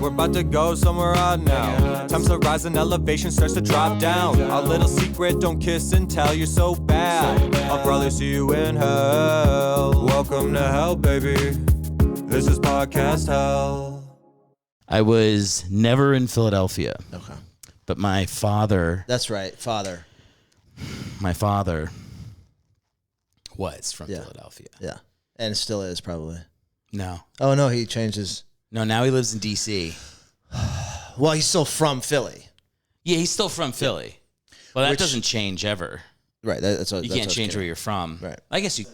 we're about to go somewhere odd now. Times to rise and elevation starts to drop down. Our little secret, don't kiss and tell, you're so bad. I'll probably see you in hell. Welcome to hell, baby. This is podcast hell. I was never in Philadelphia. Okay. But my father... That's right, father. My father was from Philadelphia. Yeah. And it still is, probably. No. Oh, no, he changes. No, now he lives in D.C. Well, he's still from Philly. Yeah, he's still from Philly. Well, that doesn't change ever. Right. That's what, you can't change where you're from. Right. I guess you...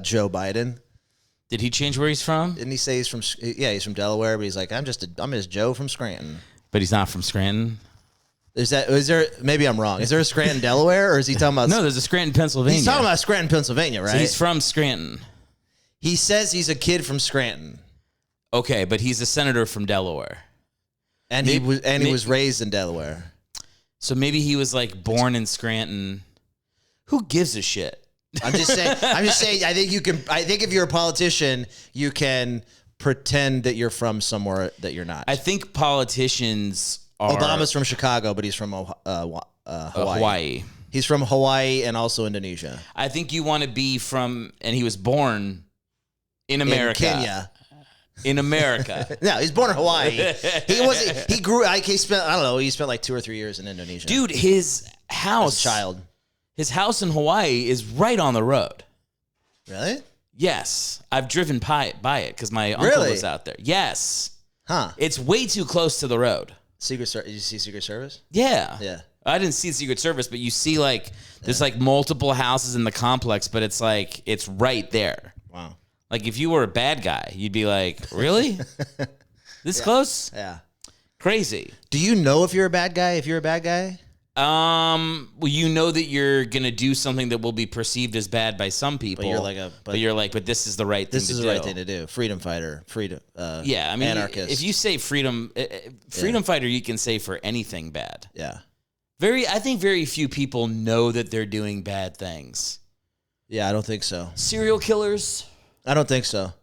Joe Biden. Did he change where he's from? Didn't he say he's from... Yeah, he's from Delaware, but he's like, I'm just Joe from Scranton. But he's not from Scranton? Is there... Maybe I'm wrong. Is there a Scranton, Delaware, or is he talking about... No, there's a Scranton, Pennsylvania. He's talking about Scranton, Pennsylvania, right? So he's from Scranton. He says he's a kid from Scranton. Okay, but he's a senator from Delaware. And he was raised in Delaware. So maybe he was like born in Scranton. Who gives a shit? I'm just saying. I think if you're a politician, you can pretend that you're from somewhere that you're not. I think politicians are. Obama's from Chicago, but he's from Hawaii. Hawaii. He's from Hawaii and also Indonesia. I think you want to be from, and he was born in America. In Kenya. In America. No, he's born in Hawaii. He grew. He spent. I don't know. He spent like 2 or 3 years in Indonesia. Dude, his house. As a child. His house in Hawaii is right on the road. Really? Yes. I've driven by it because my uncle was out there. Yes. Huh. It's way too close to the road. Did you see Secret Service? Yeah. Yeah. I didn't see Secret Service, but you see like there's like multiple houses in the complex, but it's like it's right there. Wow. Like if you were a bad guy, you'd be like, really? This close? Yeah. Crazy. Do you know if you're a bad guy? If you're a bad guy? Well, you know that you're gonna do something that will be perceived as bad by some people. But you're like, but this is the right thing to do. This is the right thing to do. Freedom fighter, yeah, I mean, anarchist. If you say freedom fighter, you can say for anything bad. Yeah. I think very few people know that they're doing bad things. Yeah, I don't think so. Serial killers? I don't think so.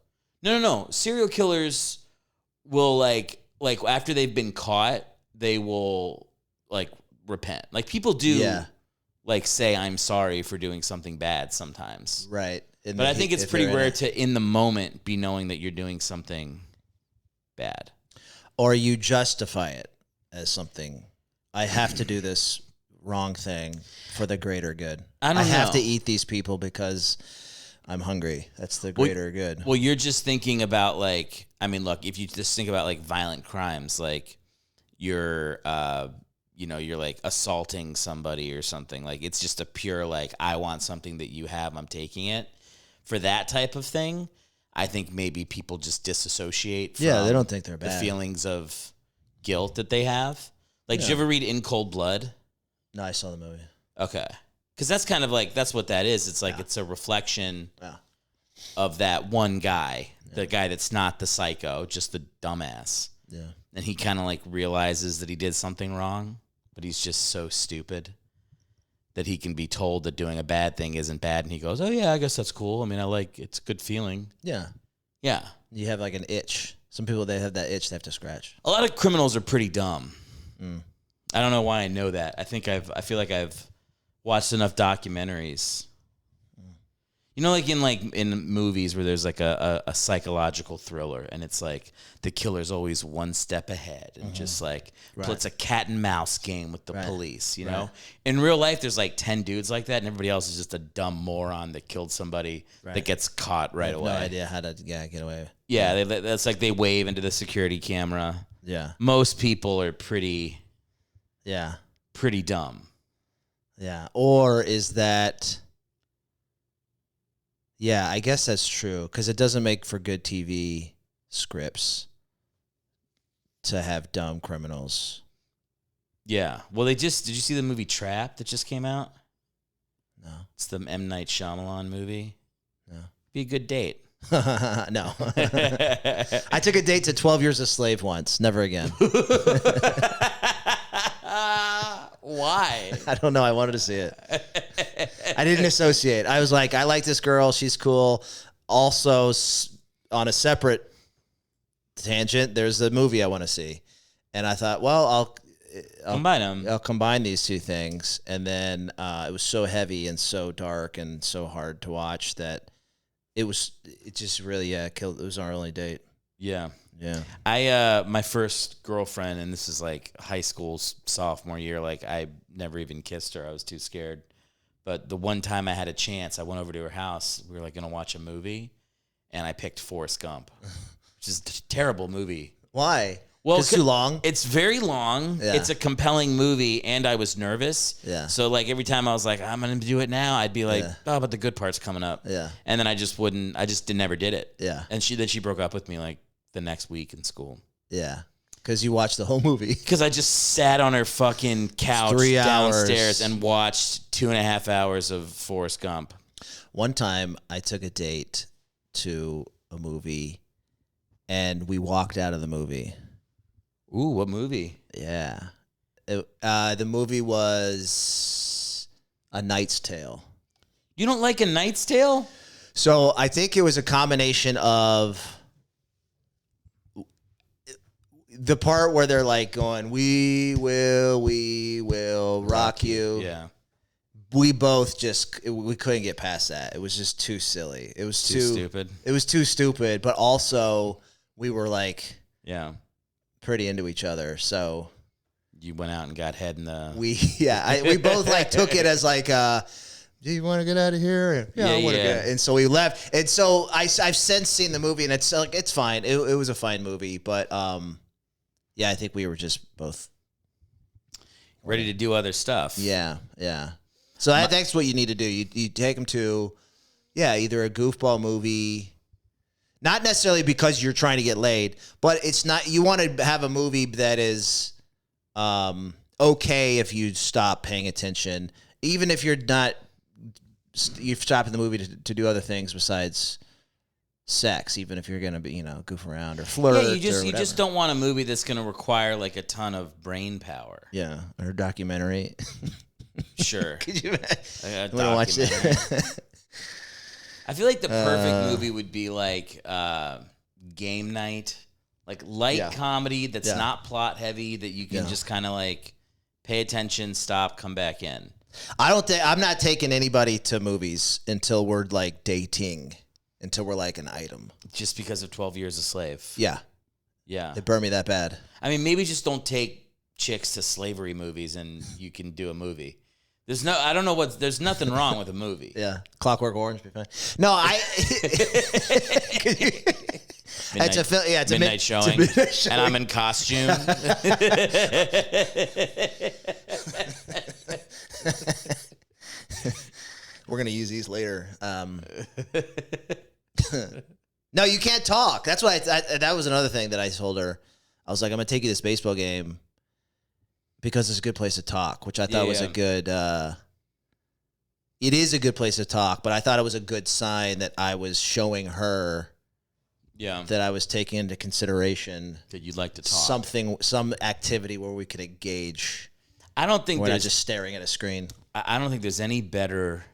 No. Serial killers will like after they've been caught, they will like repent. Like people do like say I'm sorry for doing something bad sometimes. Right. But I think it's pretty rare to in the moment be knowing that you're doing something bad. Or you justify it as something. I have to do this wrong thing for the greater good. I have to eat these people because I'm hungry. That's the greater good. Well, you're just thinking about like, I mean, look, if you just think about like violent crimes, like you're like assaulting somebody or something. Like it's just a pure like, I want something that you have, I'm taking it. For that type of thing, I think maybe people just disassociate from they don't think they're bad. The feelings of guilt that they have. Like, did you ever read In Cold Blood? No, I saw the movie. Okay. Because that's kind of like, that's what that is. It's like, it's a reflection of that one guy, the guy that's not the psycho, just the dumbass. Yeah. And he kind of like realizes that he did something wrong, but he's just so stupid that he can be told that doing a bad thing isn't bad. And he goes, oh yeah, I guess that's cool. I mean, it's a good feeling. Yeah. Yeah. You have like an itch. Some people, they have that itch they have to scratch. A lot of criminals are pretty dumb. I don't know why I know that. I feel like I've watched enough documentaries. You know, like in movies where there's like a psychological thriller and it's like the killer's always one step ahead and just like it's a cat and mouse game with the police, you know? In real life, there's like 10 dudes like that and everybody else is just a dumb moron that killed somebody that gets caught right away. No idea how to get away. Yeah, that's like they wave into the security camera. Yeah. Most people are pretty dumb. Yeah. Or is that... Yeah, I guess that's true because it doesn't make for good TV scripts to have dumb criminals. Yeah. Well, did you see the movie Trap that just came out? No. It's the M. Night Shyamalan movie. No. Be a good date. No. I took a date to 12 Years a Slave once. Never again. Why? I don't know. I wanted to see it. I didn't associate. I was like, I like this girl. She's cool. Also, on a separate tangent. There's the movie I want to see. And I thought, well, I'll combine them. I'll combine these two things. And then it was so heavy and so dark and so hard to watch that it just really killed. It was our only date. Yeah. Yeah. My first girlfriend, and this is like high school sophomore year, like I never even kissed her. I was too scared. But the one time I had a chance, I went over to her house. We were like going to watch a movie, and I picked Forrest Gump, which is a terrible movie. Why? Well, it's too long. It's very long. Yeah. It's a compelling movie, and I was nervous. Yeah. So like every time I was like, I'm gonna do it now, I'd be like, oh, but the good part's coming up. Yeah. And then I just wouldn't. I just never did it. Yeah. And she broke up with me like the next week in school. Yeah. Because you watched the whole movie. Because I just sat on her fucking couch 3 downstairs hours. and watched 2.5 hours of Forrest Gump. One time I took a date to a movie, and we walked out of the movie. Ooh, what movie? Yeah. The movie was A Knight's Tale. You don't like A Knight's Tale? So I think it was a combination of the part where they're like going, we will rock you. Yeah. We both we couldn't get past that. It was just too silly. It was too stupid. It was too stupid, but also we were like pretty into each other. So you went out and got head in the... we both like took it as like, do you want to get out of here? I want to get. And so we left. And so I've since seen the movie, and it's like, it's fine. It was a fine movie, but yeah, I think we were just both ready to do other stuff. Yeah. So that's what you need to do. You take them to, either a goofball movie, not necessarily because you're trying to get laid, but it's not. You want to have a movie that is okay if you stop paying attention, even if you're not. You've stopped in the movie to do other things besides sex, even if you're gonna be, goof around or flirt. Yeah, you just don't want a movie that's gonna require like a ton of brain power. Yeah, or a documentary. Sure. Could you want to watch it? I feel like the perfect movie would be like Game Night, like light comedy that's not plot heavy, that you can just kind of like pay attention, stop, come back in. I'm not taking anybody to movies until we're like dating, until we're like an item. Just because of 12 Years a Slave. Yeah. They burn me that bad. I mean, maybe just don't take chicks to slavery movies and you can do a movie. There's nothing wrong with a movie. Yeah. Clockwork Orange be fine. No, it's a midnight showing. And I'm in costume. We're gonna use these later. No, you can't talk. That's why that was another thing that I told her. I was like, I'm gonna take you to this baseball game because it's a good place to talk, which I thought was a good. It is a good place to talk, but I thought it was a good sign that I was showing her. Yeah. That I was taking into consideration that you'd like to talk. Some activity where we could engage. I don't think we're not just staring at a screen. I don't think there's any better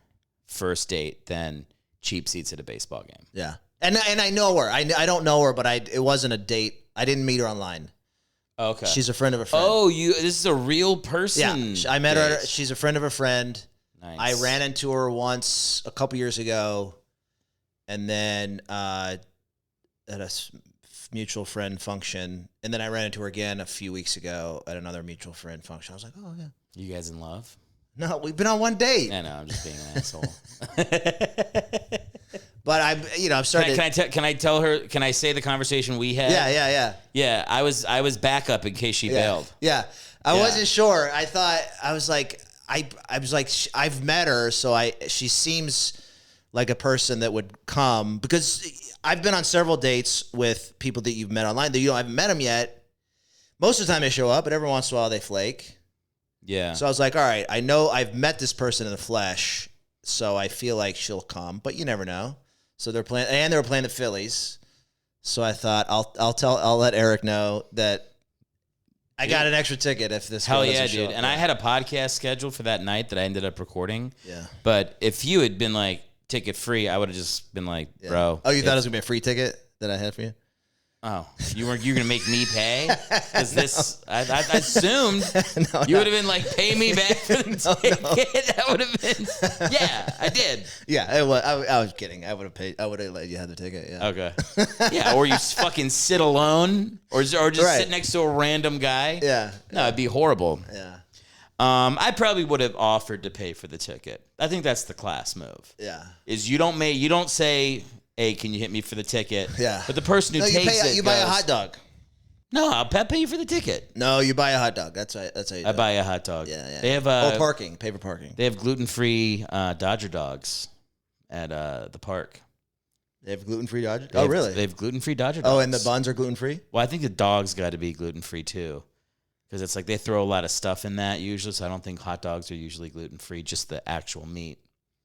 first date than cheap seats at a baseball game. Yeah. And I know her. I don't know her, but it wasn't a date. I didn't meet her online. Okay. She's a friend of a friend. Oh, this is a real person. Yeah. I met her. She's a friend of a friend. Nice. I ran into her once a couple years ago, and then at a mutual friend function, and then I ran into her again a few weeks ago at another mutual friend function. I was like, oh yeah. You guys in love? No, we've been on one date. I know, I'm just being an asshole. But I'm starting. Can I tell her? Can I say the conversation we had? Yeah. Yeah, I was backup in case she bailed. Yeah, I wasn't sure. I thought I was like I've met her, so she seems like a person that would come, because I've been on several dates with people that you've met online that you haven't met them yet. Most of the time they show up, but every once in a while they flake. Yeah. So I was like, all right, I know I've met this person in the flesh, so I feel like she'll come, but you never know. So they were playing the Phillies. So I thought I'll let Eric know that I got an extra ticket if this. Hell yeah, dude! And I had a podcast scheduled for that night that I ended up recording. Yeah. But if you had been like ticket free, I would have just been like, bro. Oh, you thought it was gonna be a free ticket that I had for you? Oh, you're gonna make me pay? Because this, I assumed you would have been like, pay me back for the ticket. That would have been, yeah, I did. Yeah, I was kidding. I would have paid. I would have let you have the ticket. Yeah. Okay. Yeah, or you fucking sit alone, or just sit next to a random guy. Yeah. No, it'd be horrible. Yeah. I probably would have offered to pay for the ticket. I think that's the class move. Yeah. Is you don't say, hey, can you hit me for the ticket? Yeah. But the person who takes it you buy a hot dog. No, I'll pay you for the ticket. No, you buy a hot dog. That's how you do it. I buy a hot dog. Yeah. They have parking. Pay for parking. They have gluten-free Dodger dogs at the park. They have gluten-free Dodger. Oh, really? They have gluten-free Dodger dogs. Oh, and the buns are gluten-free? Well, I think the dogs got to be gluten-free too, because it's like they throw a lot of stuff in that usually. So I don't think hot dogs are usually gluten-free, just the actual meat.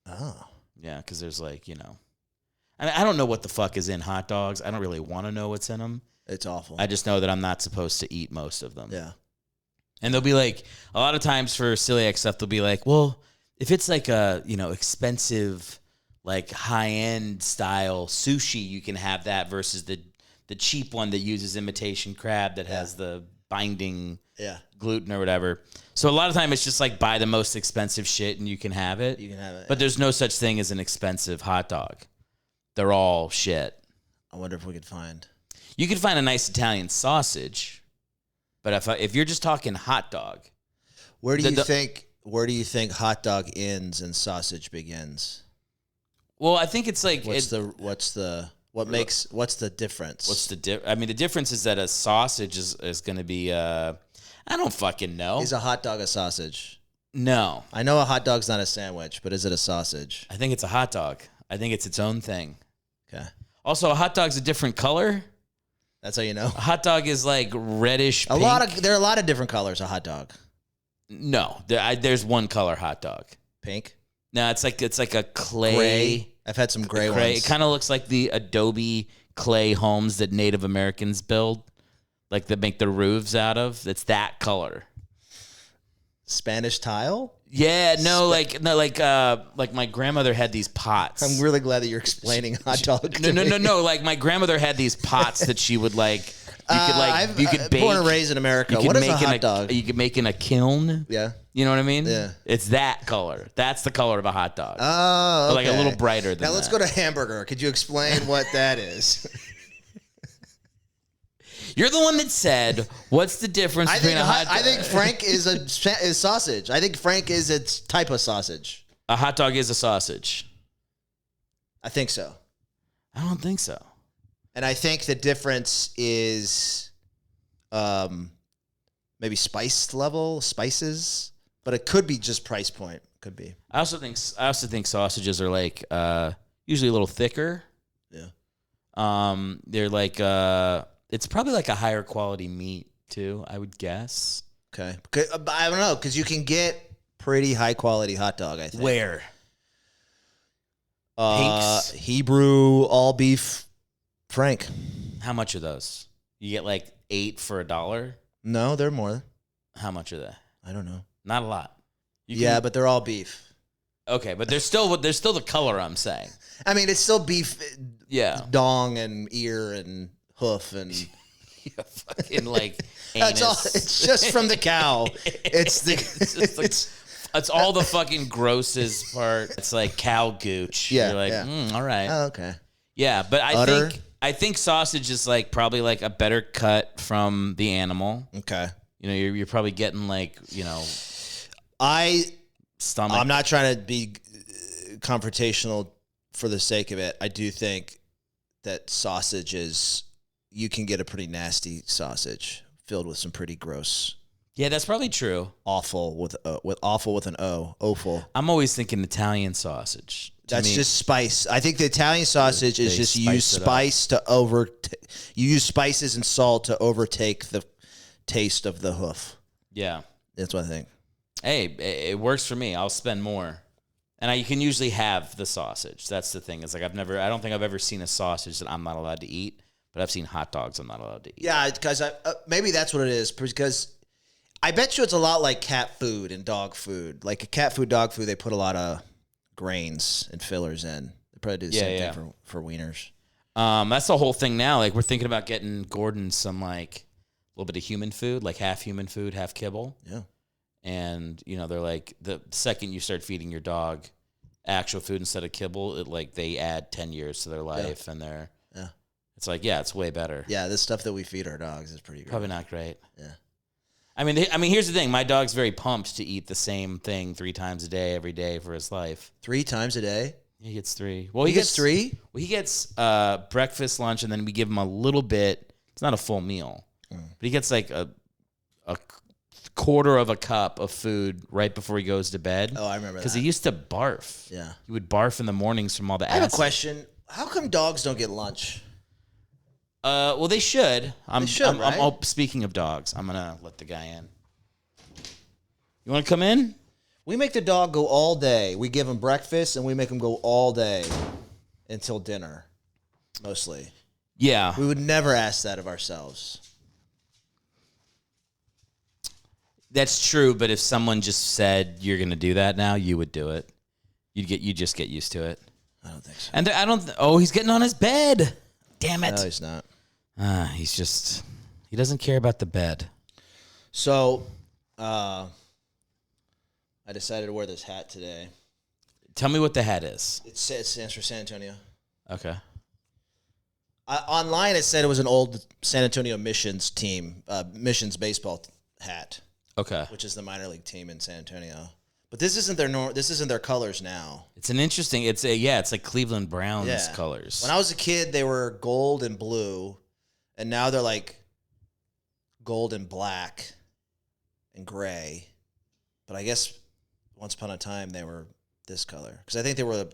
Oh. Yeah, because there's I don't know what the fuck is in hot dogs. I don't really want to know what's in them. It's awful. I just know that I'm not supposed to eat most of them. Yeah. And they'll be like, a lot of times for celiac stuff, they'll be like, well, if it's like a, expensive, like high-end style sushi, you can have that versus the cheap one that uses imitation crab that has the binding gluten or whatever. So a lot of time it's just like buy the most expensive shit and you can have it. You can have it. But there's no such thing as an expensive hot dog. They're all shit. I wonder if we could find. You could find a nice Italian sausage, but if you're just talking hot dog, where do you think hot dog ends and sausage begins? Well, I think it's like what's the difference? The difference is that a sausage is going to be I don't fucking know. Is a hot dog a sausage? No. I know a hot dog's not a sandwich, but is it a sausage? I think it's a hot dog. I think it's its own thing. Okay. Also, a hot dog's a different color. That's how you know. A hot dog is like reddish pink. There are a lot of different colors of hot dog. No, there's one color hot dog. Pink? No, it's like a clay. Gray? I've had some gray ones. It kind of looks like the Adobe clay homes that Native Americans build, like that make their roofs out of. It's that color. Spanish tile? Yeah, like my grandmother had these pots. I'm really glad that you're explaining hot dog. No. Like my grandmother had these pots that she would like. You could bake. Born and raised in America. What is a hot dog? You could make in a kiln. Yeah. You know what I mean? Yeah. It's that color. That's the color of a hot dog. Oh, okay. Like a little brighter than that. Now let's go to hamburger. Could you explain what that is? You're the one that said, what's the difference between a hot dog? I think Frank is sausage. I think Frank is a type of sausage. A hot dog is a sausage. I think so. I don't think so. And I think the difference is maybe spices, but it could be just price point. Could be. I also think sausages are like usually a little thicker. Yeah. They're like it's probably like a higher quality meat too, I would guess. Okay. I don't know, because you can get pretty high quality hot dog, I think. Where? Hebrew all beef Frank. How much are those? You get like 8 for $1? No, they're more. How much are they? I don't know. Not a lot. But they're all beef. Okay, but there's still the color, I'm saying. I mean, it's still beef. Yeah. Dong and ear and hoof and fucking like anus. It's just from the cow. It's all the fucking grossest part. It's like cow gooch. Yeah. You're like, all right. Oh, okay. Yeah, but I think sausage is like probably like a better cut from the animal. Okay. You're probably getting like, stomach. I'm not trying to be confrontational for the sake of it. I do think that you can get a pretty nasty sausage filled with some pretty gross. Yeah, that's probably true. Awful with an O. Awful. I'm always thinking Italian sausage. That's just spice. I think the Italian sausage is just you use spices and salt to overtake the taste of the hoof. Yeah. That's what I think. Hey, it works for me. I'll spend more. And you can usually have the sausage. That's the thing. It's like I don't think I've ever seen a sausage that I'm not allowed to eat, but I've seen hot dogs I'm not allowed to eat. Yeah, because maybe that's what it is, because I bet you it's a lot like cat food and dog food. Like a cat food, dog food, they put a lot of grains and fillers in. They probably do the same thing for wieners. That's the whole thing now. Like, we're thinking about getting Gordon some, like, a little bit of human food, like half human food, half kibble. Yeah. And, you know, they're like, the second you start feeding your dog actual food instead of kibble, they add 10 years to their life, and it's like, it's way better. Yeah, this stuff that we feed our dogs is pretty great. Probably not great. Yeah. I mean, here's the thing. My dog's very pumped to eat the same thing 3 times a day, every day for his life. 3 times a day? He gets 3. Well, he gets 3? Well, he gets breakfast, lunch, and then we give him a little bit. It's not a full meal, but he gets like a quarter of a cup of food right before he goes to bed. Oh, I remember that. Because he used to barf. Yeah. He would barf in the mornings from all the acid. I have a question. How come dogs don't get lunch? Well, they should. Right? Speaking of dogs, I'm going to let the guy in. You want to come in? We make the dog go all day. We give him breakfast, and we make him go all day until dinner, mostly. Yeah. We would never ask that of ourselves. That's true, but if someone just said you're going to do that now, you would do it. You'd just get used to it. I don't think so. And he's getting on his bed. Damn it. No, he's not. He doesn't care about the bed. So, I decided to wear this hat today. Tell me what the hat is. It stands for San Antonio. Okay. Online, it said it was an old San Antonio Missions team, Missions baseball hat. Okay. Which is the minor league team in San Antonio. But this isn't their colors now. It's an interesting. It's like Cleveland Browns colors. When I was a kid, they were gold and blue, and now they're like gold and black and gray. But I guess once upon a time they were this color because I think they were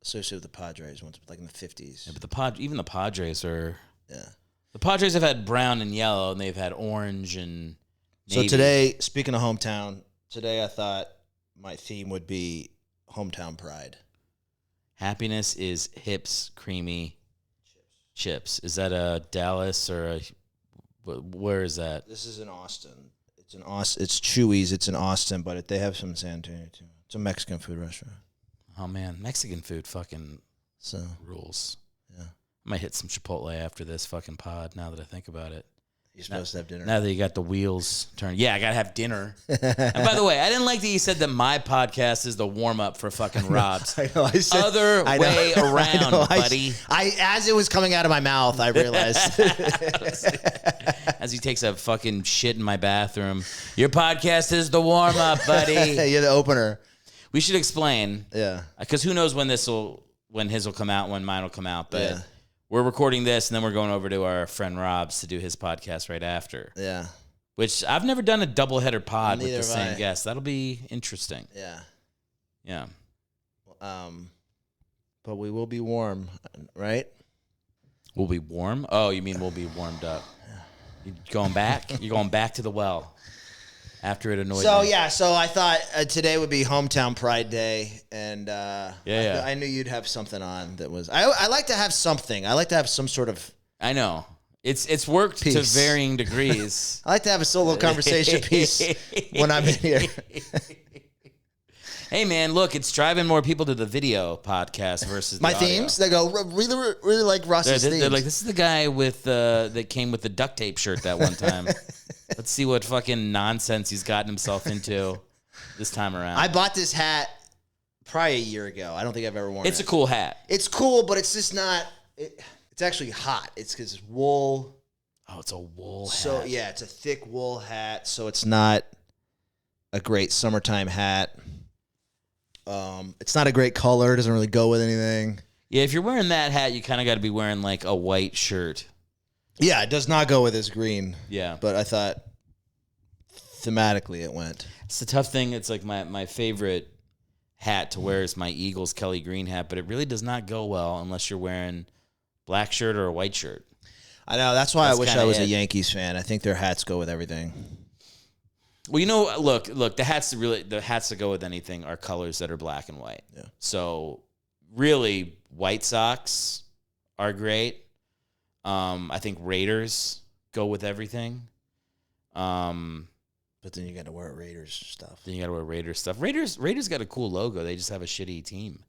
associated with the Padres once, like in the 50s. Yeah, but even the Padres are. Yeah. The Padres have had brown and yellow, and they've had orange and navy. So today, speaking of hometown, I thought my theme would be hometown pride. Happiness is hips, creamy chips. Is that a Dallas or where is that? This is in Austin. It's in Austin. It's Chewy's. It's in Austin, but they have some in San Antonio too. It's a Mexican food restaurant. Oh man, Mexican food fucking rules. Yeah, I might hit some Chipotle after this fucking pod. Now that I think about it. You're supposed to have dinner. Now that you got the wheels turned. Yeah, I got to have dinner. And by the way, I didn't like that you said that my podcast is the warm-up for fucking Rob's. I know. I said, Other way around, buddy. As it was coming out of my mouth, I realized. As he takes a fucking shit in my bathroom. Your podcast is the warm-up, buddy. You're the opener. We should explain. Yeah. Because who knows when his will come out, when mine will come out. But we're recording this, and then we're going over to our friend Rob's to do his podcast right after. Yeah. Which I've never done a doubleheader pod with the same I. guest. That'll be interesting. Yeah. Yeah. But we will be warm, right? We'll be warm? Oh, you mean we'll be warmed up. You're going back? You're going back to the well after it annoyed me. So I thought today would be Hometown Pride Day, and I knew you'd have something on that was. I like to have something. I like to have some sort of. I know. It's worked piece. To varying degrees. I like to have a solo conversation piece when I'm in here. Hey man, look, it's driving more people to the video podcast versus my the audio. themes. They go really, really like Russ's themes. They're like, this is the guy with that came with the duct tape shirt that one time. Let's see what fucking nonsense he's gotten himself into this time around. I bought this hat probably a year ago. I don't think I've ever worn it. It's a cool hat. It's cool, but it's just not. It's actually hot. It's because it's wool. Oh, it's a wool hat. So yeah, it's a thick wool hat. So it's not a great summertime hat. It's not a great color. It doesn't really go with anything. Yeah, if you're wearing that hat, you kind of got to be wearing like a white shirt. Yeah, it does not go with this green. Yeah. But I thought thematically it went. It's the tough thing. It's like my favorite hat to wear is my Eagles Kelly Green hat, but it really does not go well unless you're wearing black shirt or a white shirt. I know. That's why I wish I was a Yankees fan. I think their hats go with everything. Well, you know, look, the hats that go with anything are colors that are black and white. Yeah. So really, White Sox are great. I think Raiders go with everything. But then you got to wear Raiders stuff. Raiders got a cool logo. They just have a shitty team.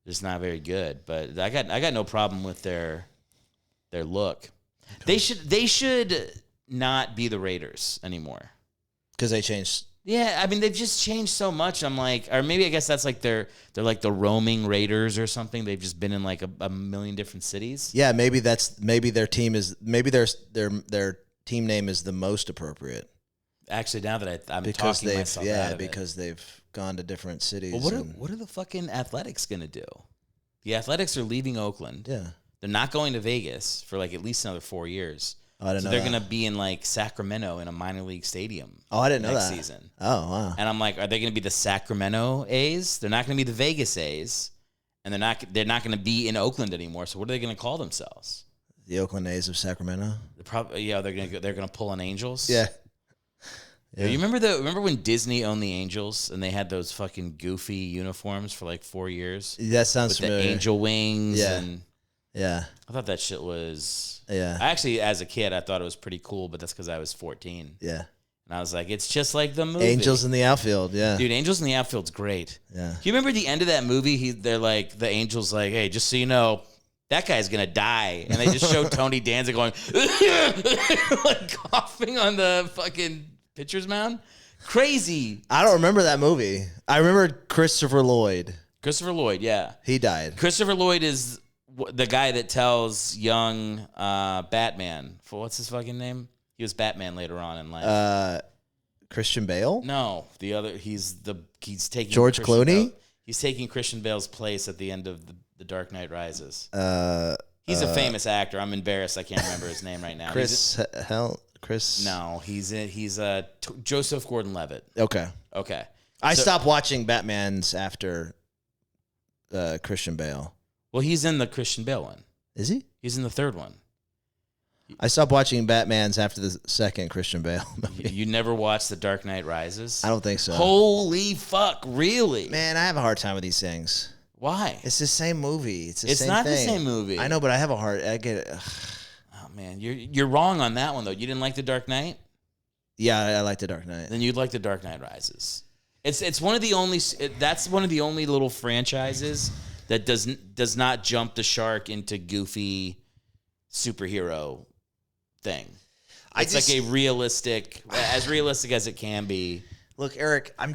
just not very good. But I got no problem with their look. Okay. They should not be the Raiders anymore because they changed. Yeah, I mean they've just changed so much. I'm like, or maybe I guess that's like they're like the roaming Raiders or something. They've just been in like a million different cities. Yeah, maybe their team is their team name is the most appropriate. Actually, now that I'm talking myself out of because they've gone to different cities. Well, what are the fucking Athletics gonna do? The Athletics are leaving Oakland. Yeah, they're not going to Vegas for like at least another 4 years. I didn't know they're that. going to be in like Sacramento in a minor league stadium. Oh, I didn't know next that. season. Oh, wow. And I'm like, are they going to be the Sacramento A's? They're not going to be the Vegas A's, and they're not going to be in Oakland anymore. So what are they going to call themselves? The Oakland A's of Sacramento. They're going to pull on Angels. Yeah. Yeah. You remember when Disney owned the Angels and they had those fucking goofy uniforms for like 4 years? That sounds with familiar. The angel wings. Yeah. And yeah. I thought that shit was. Yeah. I actually, as a kid, I thought it was pretty cool, but that's because I was 14. Yeah. And I was like, it's just like the movie. Angels in the Outfield. Yeah. Dude, Angels in the Outfield's great. Yeah. Do you remember the end of that movie? They're like, the Angels like, hey, just so you know, that guy's going to die. And they just show Tony Danza going, like coughing on the fucking pitcher's mound. Crazy. I don't remember that movie. I remember Christopher Lloyd. Christopher Lloyd, yeah. He died. Christopher Lloyd is the guy that tells young Batman. What's his fucking name? He was Batman later on in life. Christian Bale? No, the other. He's taking George Christian Clooney. Bale. He's taking Christian Bale's place at the end of the Dark Knight Rises. He's a famous actor. I'm embarrassed. I can't remember his name right now. Chris. No, he's Joseph Gordon-Levitt. Okay. I stopped watching Batman's after Christian Bale. Well, he's in the Christian Bale one. Is he? He's in the third one. I stopped watching Batman's after the second Christian Bale movie. You never watched The Dark Knight Rises? I don't think so. Holy fuck, really? Man, I have a hard time with these things. Why? It's the same movie. It's not thing. The same movie. I know, but I have a hard. I get it. Oh man, you're wrong on that one though. You didn't like The Dark Knight? Yeah, I like The Dark Knight. Then you'd like The Dark Knight Rises. It's one of the only. That's one of the only little franchises that does not jump the shark into goofy superhero thing. It's like a realistic, as realistic as it can be. Look, Eric, I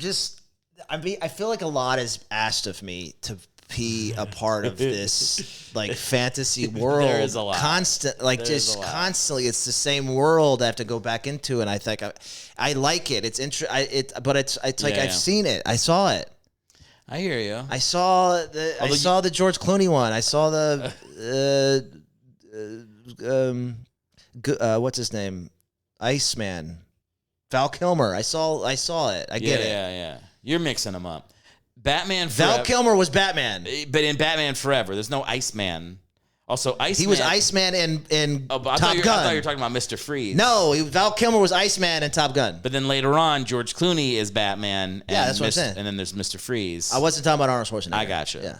feel like a lot is asked of me to be a part of this like fantasy world. There is a lot. Constantly, it's the same world I have to go back into, and I think I like it. It's but it's like I've seen it. I saw it. I hear you. I saw the George Clooney one. I saw the what's his name? Iceman. Val Kilmer. I saw it. I get it. Yeah. You're mixing them up. Batman Forever. Val Kilmer was Batman. But in Batman Forever, there's no Iceman. Also, Iceman. He was Iceman in Top Gun. I thought you were talking about Mr. Freeze. No, Val Kilmer was Iceman in Top Gun. But then later on, George Clooney is Batman. Yeah, that's what I'm saying. And then there's Mr. Freeze. I wasn't talking about Arnold Schwarzenegger. I gotcha. Yeah.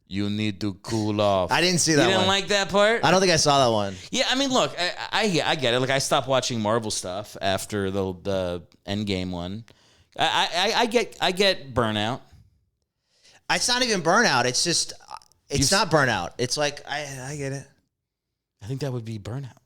You need to cool off. I didn't see that one. You didn't like that part? I don't think I saw that one. Yeah, I mean, look, I get it. Like, I stopped watching Marvel stuff after the Endgame one. I get burnout. It's not even burnout. It's just, it's not burnout. It's like, I get it. I think that would be burnout.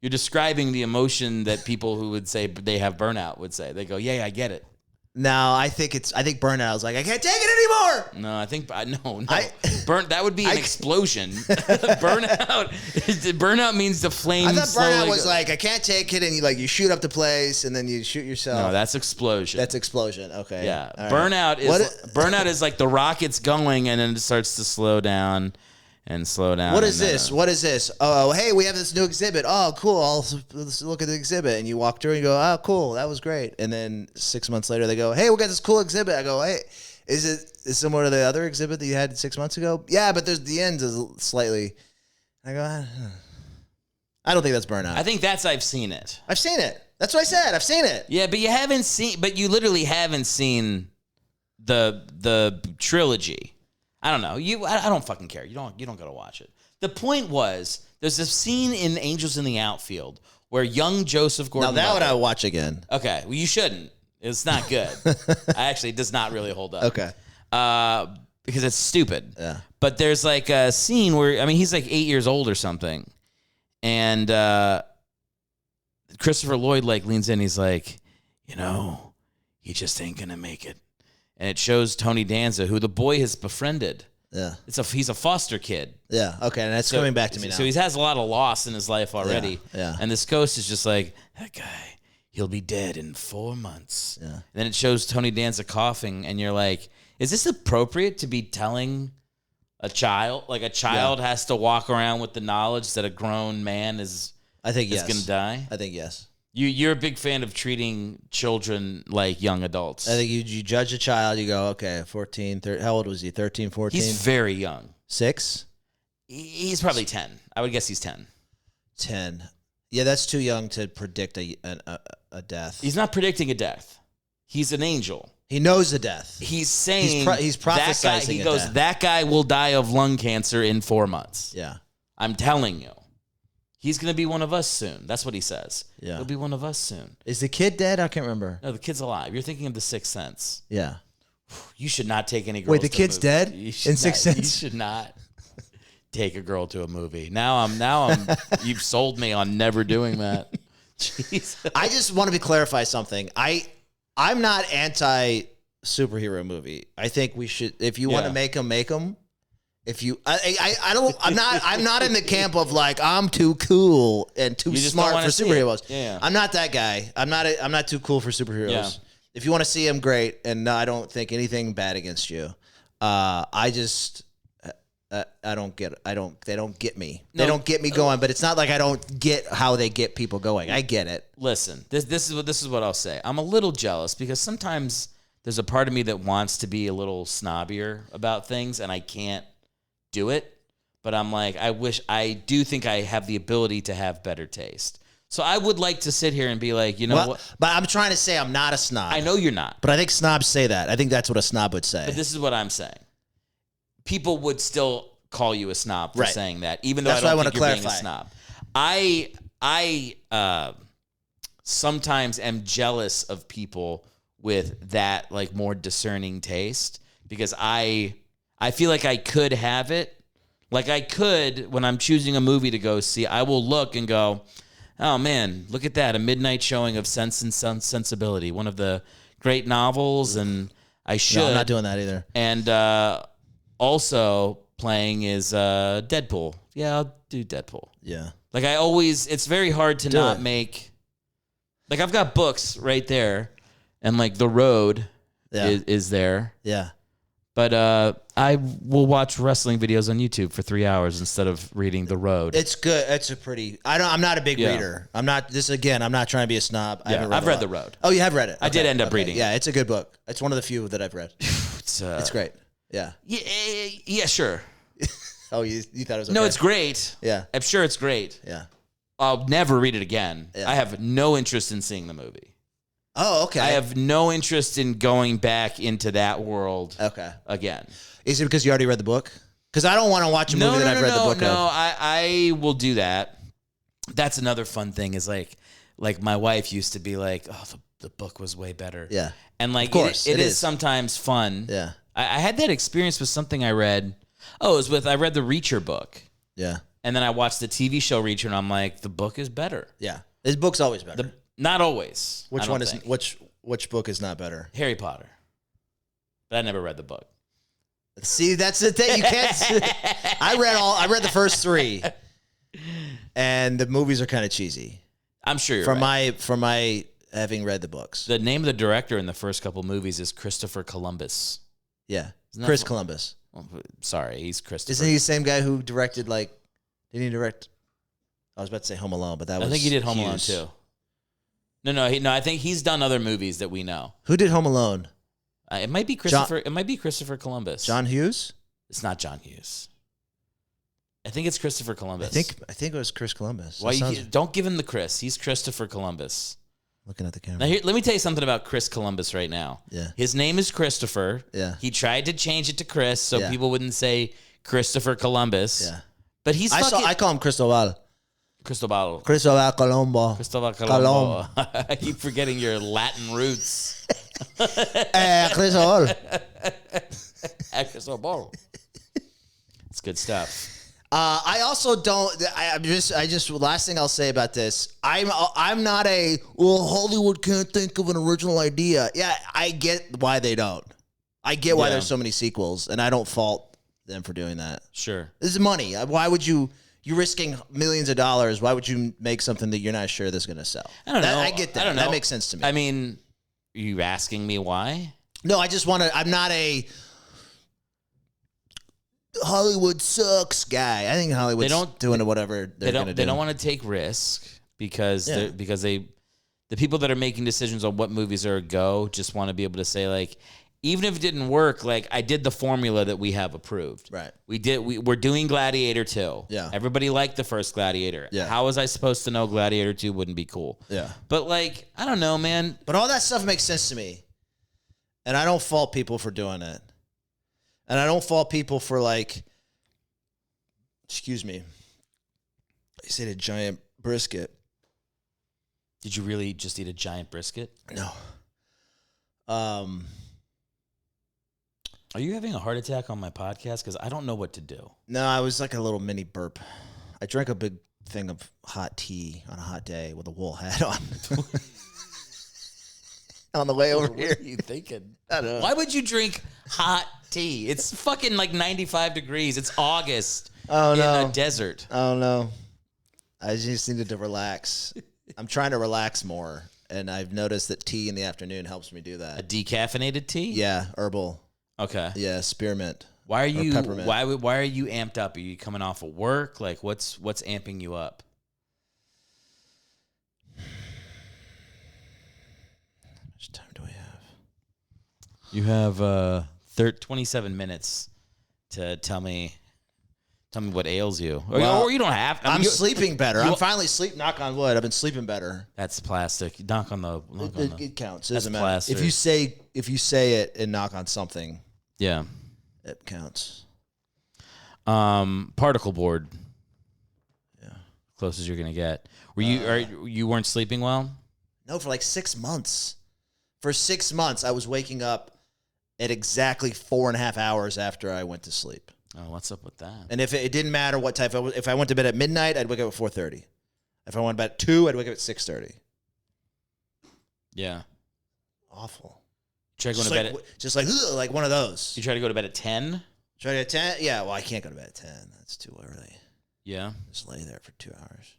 You're describing the emotion that people who would say they have burnout would say. They go, yeah, I get it. No, I think burnout is like, I can't take it anymore. No, I think no. That would be an explosion. Burnout means the flame. I thought burnout was like, I can't take it, and you shoot up the place, and then you shoot yourself. No, that's explosion. That's explosion. Okay. Yeah. All burnout right. Burnout is like the rocket's going, and then it starts to slow down. And slow down. What is this? What is this? Oh, hey, we have this new exhibit. Oh, cool. Let's look at the exhibit. And you walk through and you go, oh, cool. That was great. And then 6 months later, they go, hey, we got this cool exhibit. I go, hey, is it similar to the other exhibit that you had 6 months ago? Yeah, but the end is slightly. I go, I don't think that's burnout. I think I've seen it. I've seen it. That's what I said. I've seen it. Yeah, but you literally haven't seen the trilogy. I don't know. I don't fucking care. You don't gotta watch it. The point was, there's this scene in Angels in the Outfield where young Joseph Gordon. Now that would I watch again. Okay, well you shouldn't. It's not good. It does not really hold up. Okay. because it's stupid. Yeah. But there's like a scene where, I mean, he's like 8 years old or something. And Christopher Lloyd like leans in. He's like, you know, he just ain't going to make it. And it shows Tony Danza, who the boy has befriended. Yeah. He's a foster kid. Yeah. Okay. And that's coming back to me now. So he has a lot of loss in his life already. Yeah. And this ghost is just like, that guy, he'll be dead in 4 months. Yeah. And then it shows Tony Danza coughing, and you're like, is this appropriate to be telling a child? Like a child has to walk around with the knowledge that a grown man is going to die? I think yes. You're a big fan of treating children like young adults. I think you judge a child, you go, okay, 14, 13, how old was he? 13, 14? He's very young. 6? He's probably 10. I would guess he's 10. 10. Yeah, that's too young to predict a death. He's not predicting a death. He's an angel. He knows the death. He's saying he's prophesizing that guy, he goes, death. that guy will die of lung cancer in 4 months. Yeah. I'm telling you. He's going to be one of us soon. That's what he says. Yeah. He'll be one of us soon. Is the kid dead? I can't remember. No, the kid's alive. You're thinking of The Sixth Sense. Yeah. You should not take any girls Wait, the to kid's a movie. dead In Sixth Sense? You should not take a girl to a movie. Now I'm you've sold me on never doing that. Jeez. I just want to clarify something. I'm not anti superhero movie. I think we should, if you want to make them, make them. If you, I'm not in the camp of like, I'm too cool and too smart for superheroes. Yeah. I'm not that guy. I'm not too cool for superheroes. Yeah. If you want to see them, great. And no, I don't think anything bad against you. I don't get. They don't get me. They don't get me going. But it's not like I don't get how they get people going. I get it. Listen, this is what I'll say. I'm a little jealous because sometimes there's a part of me that wants to be a little snobbier about things, and I can't do it. But I'm like, I do think I have the ability to have better taste. So I would like to sit here and be like, you know what? But I'm trying to say I'm not a snob. I know you're not. But I think snobs say that. I think that's what a snob would say. But this is what I'm saying. People would still call you a snob for saying that, even though I don't think you're being a snob. I sometimes am jealous of people with that like more discerning taste because I feel like I could have it. Like I could, when I'm choosing a movie to go see, I will look and go, oh man, look at that. A midnight showing of Sense and Sensibility, one of the great novels. And I should. No, I'm not doing that either. And also playing is Deadpool. Yeah, I'll do Deadpool. Yeah. Like it's very hard to not make, like I've got books right there and like The Road is there. Yeah. But I will watch wrestling videos on YouTube for 3 hours instead of reading The Road. It's good. It's a pretty. I'm not a big reader. I'm not trying to be a snob. I've read The Road. Oh, you have read it. I did end up reading it. Yeah, it's a good book. It's one of the few that I've read. It's great. Yeah. Yeah, sure. Oh, you thought it was okay? No, it's great. Yeah. I'm sure it's great. Yeah. I'll never read it again. Yeah. I have no interest in seeing the movie. Oh, okay. I have no interest in going back into that world again. Is it because you already read the book? Because I don't want to watch a movie that I've read the book of. No, I will do that. That's another fun thing is like my wife used to be like, oh, the book was way better. Yeah. And like, of course, it is sometimes fun. Yeah. I had that experience with something I read. Oh, it was I read the Reacher book. Yeah. And then I watched the TV show Reacher and I'm like, the book is better. Yeah. His book's always better. Not always. Which one is which book is not better? Harry Potter. But I never read the book. See, that's the thing. You can't. I read the first 3, and the movies are kind of cheesy. I'm sure you're from my having read the books. The name of the director in the first couple movies is Christopher Columbus. Yeah, Chris Columbus. Oh, sorry, he's Christopher. Isn't he the same guy who directed didn't he direct? I was about to say Home Alone, but that was. I think he did Home Alone too. No. I think he's done other movies that we know. Who did Home Alone? It might be Christopher. It might be Christopher Columbus. John Hughes? It's not John Hughes. I think it's Christopher Columbus. I think it was Chris Columbus. Why don't give him the Chris? He's Christopher Columbus. Looking at the camera. Now here, let me tell you something about Chris Columbus right now. Yeah. His name is Christopher. Yeah. He tried to change it to Chris so people wouldn't say Christopher Columbus. Yeah. But he's I call him Cristobal. Cristobal Colombo. Colombo. I keep forgetting your Latin roots. Cristobal. It's good stuff. I also don't. I just. Last thing I'll say about this. I'm not a. Well, Hollywood can't think of an original idea. Yeah, I get why they don't. I get why there's so many sequels, and I don't fault them for doing that. Sure, this is money. Why would you? You're risking millions of dollars. Why would you make something that you're not sure that's going to sell? I don't know. I get that. I don't know. That makes sense to me. I mean, are you asking me why? No, I just want to. I'm not a. Hollywood sucks guy. I think Hollywood's doing whatever they're going to do. They don't want to take risk because the people that are making decisions on what movies are a go just want to be able to say, like, even if it didn't work, like, I did the formula that we have approved. Right. We're doing Gladiator 2. Yeah. Everybody liked the first Gladiator. Yeah. How was I supposed to know Gladiator 2 wouldn't be cool? Yeah. But, like, I don't know, man. But all that stuff makes sense to me. And I don't fault people for doing it. And I don't fault people for, like, excuse me, I said a giant brisket. Did you really just eat a giant brisket? No. Are you having a heart attack on my podcast? Because I don't know what to do. No, I was like a little mini burp. I drank a big thing of hot tea on a hot day with a wool hat on. On the way over here. What are you thinking? I don't know. Why would you drink hot tea? It's fucking like 95 degrees. It's August in a desert. Oh, no. I just needed to relax. I'm trying to relax more, and I've noticed that tea in the afternoon helps me do that. A decaffeinated tea? Yeah, herbal. Okay. Yeah, spearmint. Why are you peppermint. why are you amped up? Are you coming off of work? Like, what's amping you up? How much time do we have? You have 27 minutes to tell me what ails you. Or you don't have. I'm sleeping better. I'm finally sleeping. Knock on wood. I've been sleeping better. That's plastic. Knock on the. It counts. It That's doesn't matter. plaster. If you say it and knock on something, yeah, it counts. Particle board. Yeah, closest you're gonna get. You weren't sleeping well? No, for like 6 months. For 6 months, I was waking up at exactly 4.5 hours after I went to sleep. Oh, what's up with that? And if it didn't matter what time, if I went to bed at midnight, I'd wake up at 4:30. If I went to bed at 2, I'd wake up at 6:30. Yeah. Awful. Try going to bed like one of those. You try to go to bed at 10? Try to at 10? Yeah, well, I can't go to bed at 10. That's too early. Yeah. Just lay there for 2 hours.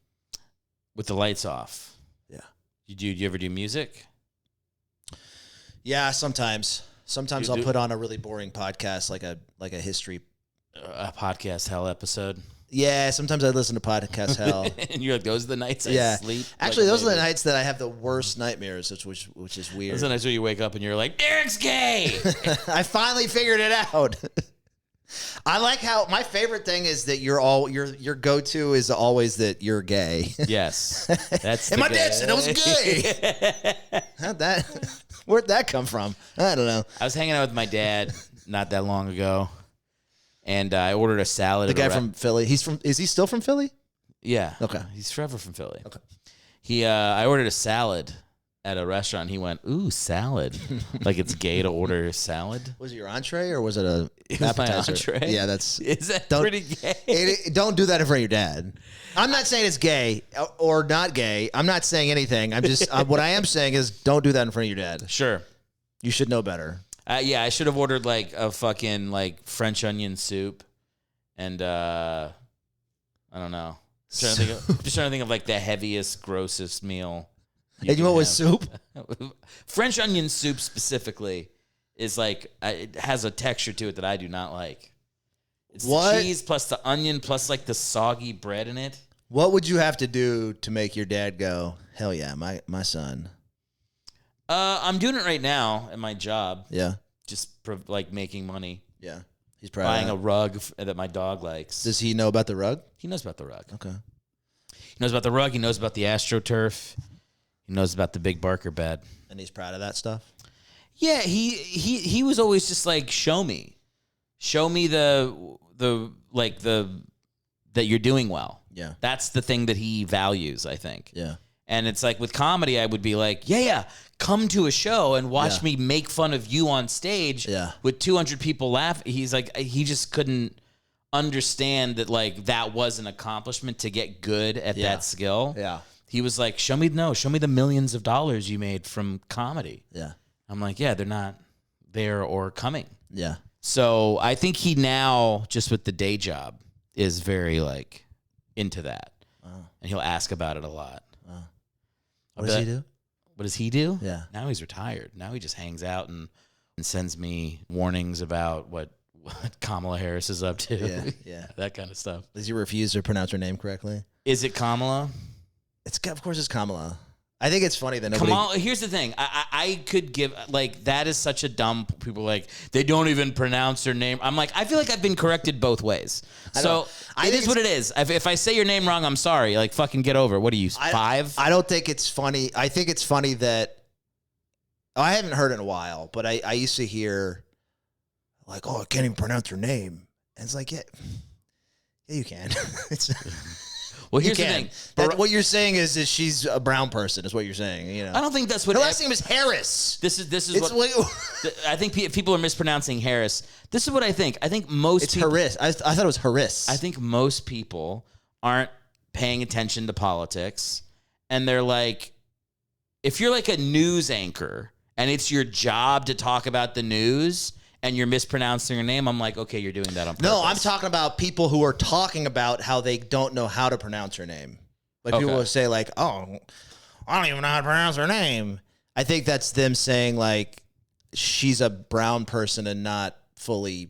With the lights off? Yeah. Do you ever do music? Yeah, sometimes. Sometimes I'll put on a really boring podcast like a history a podcast hell episode. Yeah, sometimes I listen to podcast hell. And you're like, those are the nights I sleep. Actually, those are the nights that I have the worst nightmares, which is weird. Those are the nights where you wake up and you're like, Eric's gay. I finally figured it out. I like how my favorite thing is that your go-to is always that you're gay. Yes. That's and my dad said I was gay. Where'd that come from? I don't know. I was hanging out with my dad not that long ago. And I ordered a salad. The guy from Philly. Is he still from Philly? Yeah. Okay. He's forever from Philly. Okay. I ordered a salad at a restaurant. He went, ooh, salad. Like it's gay to order salad. Was it your entree or was it a appetizer? My entree. Yeah, that's. Is that pretty gay? Don't do that in front of your dad. I'm not saying it's gay or not gay. I'm not saying anything. I'm just what I am saying is don't do that in front of your dad. Sure. You should know better. Yeah, I should have ordered like a fucking like French onion soup, and I don't know. Just trying to think of like the heaviest, grossest meal. And you went with soup? French onion soup specifically is like it has a texture to it that I do not like. It's the cheese plus the onion plus like the soggy bread in it. What would you have to do to make your dad go, hell yeah, my son? I'm doing it right now at my job. Yeah. Just like making money. Yeah. He's probably buying a rug that my dog likes. Does he know about the rug? He knows about the rug. Okay. He knows about the rug. He knows about the AstroTurf. He knows about the Big Barker bed. And he's proud of that stuff? Yeah, he was always just like, show me the that you're doing well. Yeah. That's the thing that he values, I think. Yeah. And it's like with comedy, I would be like, yeah, come to a show and watch me make fun of you on stage with 200 people laughing. He's like, he just couldn't understand that like that was an accomplishment to get good at that skill. Yeah. He was like, show me the millions of dollars you made from comedy. Yeah. I'm like, yeah, they're not there or coming. Yeah. So I think he now, just with the day job, is very like into that. And he'll ask about it a lot. What does he do? What does he do? Yeah. Now he's retired. Now he just hangs out and sends me warnings about what Kamala Harris is up to. Yeah. That kind of stuff. Does he refuse to pronounce her name correctly? Is it Kamala? Of course it's Kamala. I think it's funny that nobody... Kamala, here's the thing. I could give, like, that is such a dumb... People are like, they don't even pronounce her name. I'm like, I feel like I've been corrected both ways. So it is what it is. If I say your name wrong, I'm sorry. Like, fucking get over it. What are you, 5? I don't think it's funny. I think it's funny that... I haven't heard it in a while, but I used to hear, like, I can't even pronounce her name. And it's like, yeah you can. Well, here's the thing. What you're saying is she's a brown person, is what you're saying. You know, I don't think that's what... Her last name is Harris. This is what... I think people are mispronouncing Harris. This is what I think. I think most people... Harris. I thought it was Harris. I think most people aren't paying attention to politics. And they're like... If you're like a news anchor and it's your job to talk about the news... and you're mispronouncing her name, I'm like, okay, you're doing that on purpose. No, I'm talking about people who are talking about how they don't know how to pronounce her name. Like people will say like, I don't even know how to pronounce her name. I think that's them saying like she's a brown person and not fully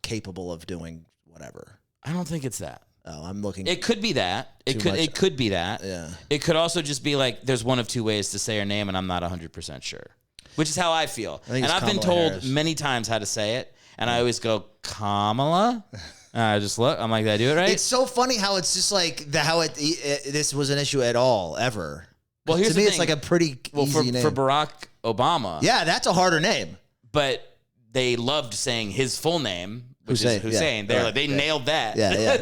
capable of doing whatever. I don't think it's that. Oh, I'm looking. It could be that. It could be that. Yeah. It could also just be like there's one of two ways to say her name, and I'm not 100% sure. Which is how I feel. And I've been told many times how to say it, and I always go, Kamala? And I just look. I'm like, did I do it right? It's so funny how it's just like this was an issue at all, ever. Well, here's to me, it's like a pretty easy name. For Barack Obama. Yeah, that's a harder name. But they loved saying his full name, which is Hussein. They nailed that. Yeah.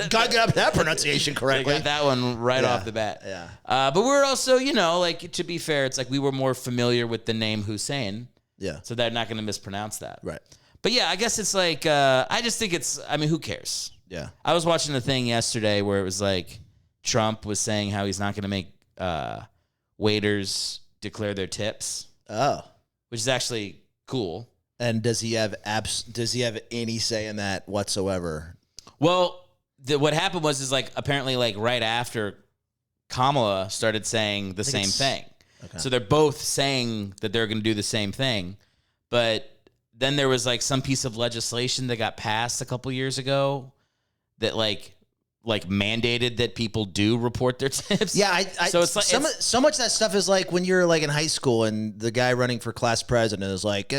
Gotta get up that pronunciation correctly. They got that one right off the bat. Yeah. But we're also, like, to be fair, it's like we were more familiar with the name Hussein. Yeah. So they're not going to mispronounce that. Right. But yeah, I guess it's like, I just think who cares? Yeah. I was watching a thing yesterday where it was like Trump was saying how he's not going to make waiters declare their tips. Oh. Which is actually cool. And does he have any say in that whatsoever? Well, what happened was like apparently like right after Kamala started saying the same thing. Okay. So they're both saying that they're going to do the same thing. But then there was like some piece of legislation that got passed a couple years ago that like mandated that people do report their tips. Yeah, so it's like so much of that stuff is like when you're like in high school and the guy running for class president is like,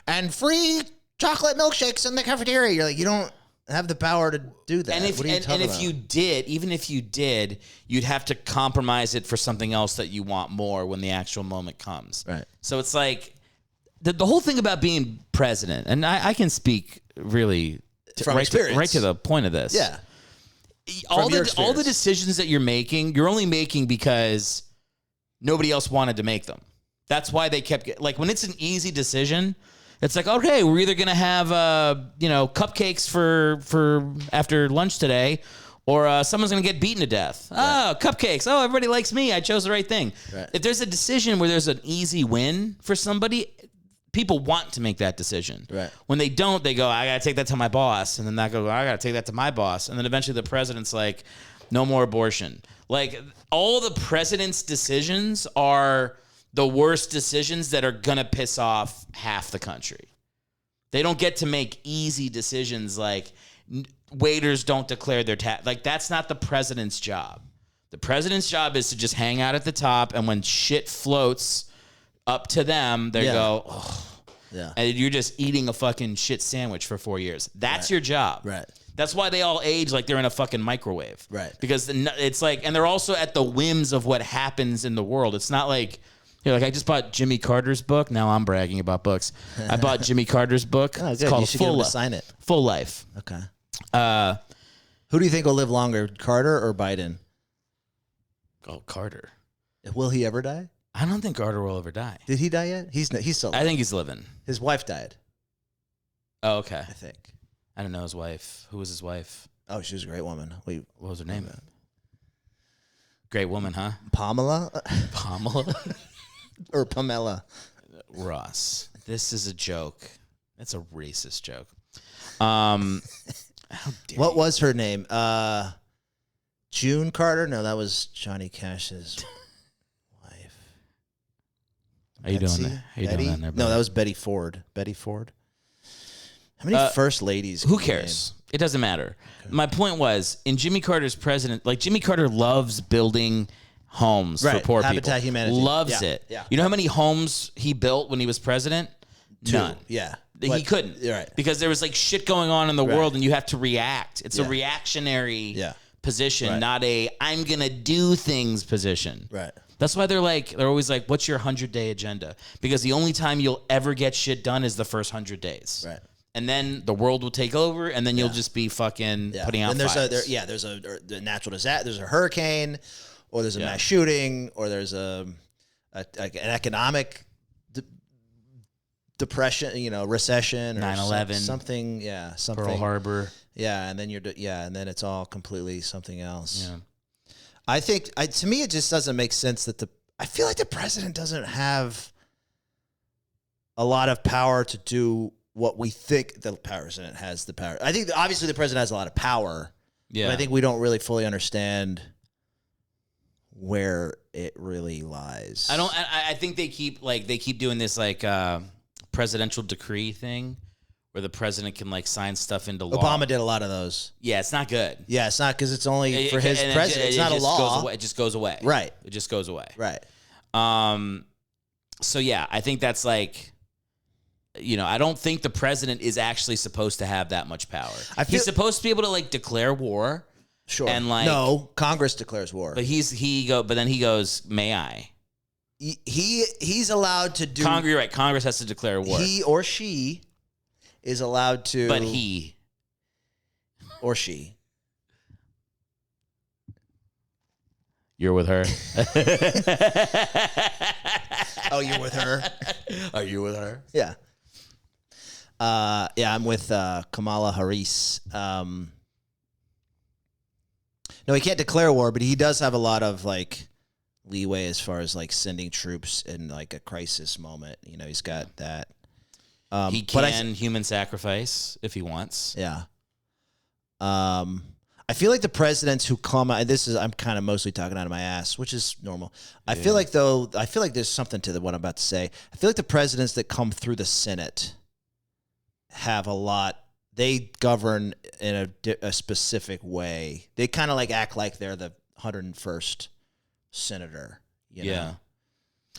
and free chocolate milkshakes in the cafeteria. You're like, you don't have the power to do that. And if you did, even if you did, you'd have to compromise it for something else that you want more when the actual moment comes. Right. So it's like the whole thing about being president, and I can speak really from experience, right to the point of this. Yeah. All the decisions that you're making, you're only making because nobody else wanted to make them. That's why they kept like when it's an easy decision, it's like, okay, we're either gonna have cupcakes for after lunch today, or someone's gonna get beaten to death. Right. Oh, cupcakes! Oh, everybody likes me. I chose the right thing. Right. If there's a decision where there's an easy win for somebody, people want to make that decision. Right. When they don't, they go, I got to take that to my boss. And then that goes, I got to take that to my boss. And then eventually the president's like, no more abortion. Like, all the president's decisions are the worst decisions that are going to piss off half the country. They don't get to make easy decisions like waiters don't declare their tax. Like, that's not the president's job. The president's job is to just hang out at the top. And when shit floats up to them, they go, oh. Yeah. And you're just eating a fucking shit sandwich for 4 years. That's your job. Right. That's why they all age like they're in a fucking microwave. Right. Because it's like, and they're also at the whims of what happens in the world. It's not like, I just bought Jimmy Carter's book. Now I'm bragging about books. I bought Jimmy Carter's book. Oh, it's called Sign It. Full Life. Okay. Who do you think will live longer, Carter or Biden? Oh, Carter. Will he ever die? I don't think Carter will ever die. Did he die yet? He's still alive. I think he's living. His wife died. Oh, okay. I think. I don't know his wife. Who was his wife? Oh, she was a great woman. What was her name? Great woman, huh? Pamela? Pamela? Or Pamela? Ross. This is a joke. That's a racist joke. What was her name? June Carter? No, that was Johnny Cash's wife. How you doing there? How you doing there, no, that was Betty Ford. Betty Ford. How many first ladies? Who cares? It doesn't matter. Okay. My point was, in Jimmy Carter's president, like Jimmy Carter loves building homes for poor Habitat people. Humanity. Loves it. Yeah. You know how many homes he built when he was president? 2. None. Yeah. He couldn't. Right. Because there was like shit going on in the world and you have to react. It's a reactionary position, not a I'm going to do things position. Right. That's why they're always like, what's your 100-day agenda? Because the only time you'll ever get shit done is the first 100 days. Right. And then the world will take over, and then you'll just be fucking putting out fires. There's a natural disaster, there's a hurricane, or there's a mass shooting, or there's an economic depression, recession, or 9/11, something, something. Pearl Harbor. Yeah, and then and then it's all completely something else. Yeah. I think, to me, it just doesn't make sense that I feel like the president doesn't have a lot of power to do what we think the president has the power. I think obviously the president has a lot of power. Yeah. But I think we don't really fully understand where it really lies. I think they keep doing this presidential decree thing where the president can sign stuff into law. Obama did a lot of those. Yeah, it's not good. Yeah, it's not because it's only for his president. It's not a law. It just goes away. Right. It just goes away. Right. So yeah, I think that's I don't think the president is actually supposed to have that much power. He's supposed to be able to declare war. Sure. And no, Congress declares war. But then he goes, may I? He's allowed to do. You're right. Congress has to declare war. He or she is allowed to. But he or she. You're with her. Oh, you're with her. Are you with her? Yeah. I'm with Kamala Harris. No, he can't declare war, but he does have a lot of leeway as far as sending troops in a crisis moment. He's got that. He can human sacrifice if he wants. Yeah. I feel like the presidents who come out, I'm kind of mostly talking out of my ass, which is normal. I feel like there's something to what I'm about to say. I feel like the presidents that come through the Senate have a lot. They govern in a specific way. They kind of act like they're the 101st senator. You know?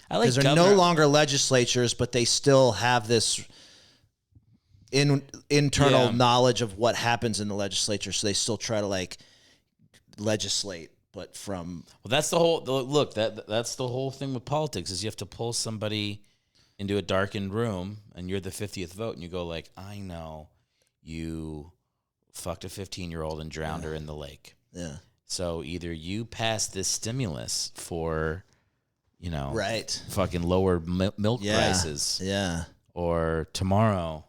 Because they're no longer legislatures, but they still have this internal knowledge of what happens in the legislature. So they still try to legislate, but from that's the whole look. That's the whole thing with politics is you have to pull somebody into a darkened room, and you're the 50th vote, and you go I know. You fucked a 15-year-old and drowned her in the lake. Yeah. So either you pass this stimulus for, right, fucking lower milk prices. Yeah. Or tomorrow,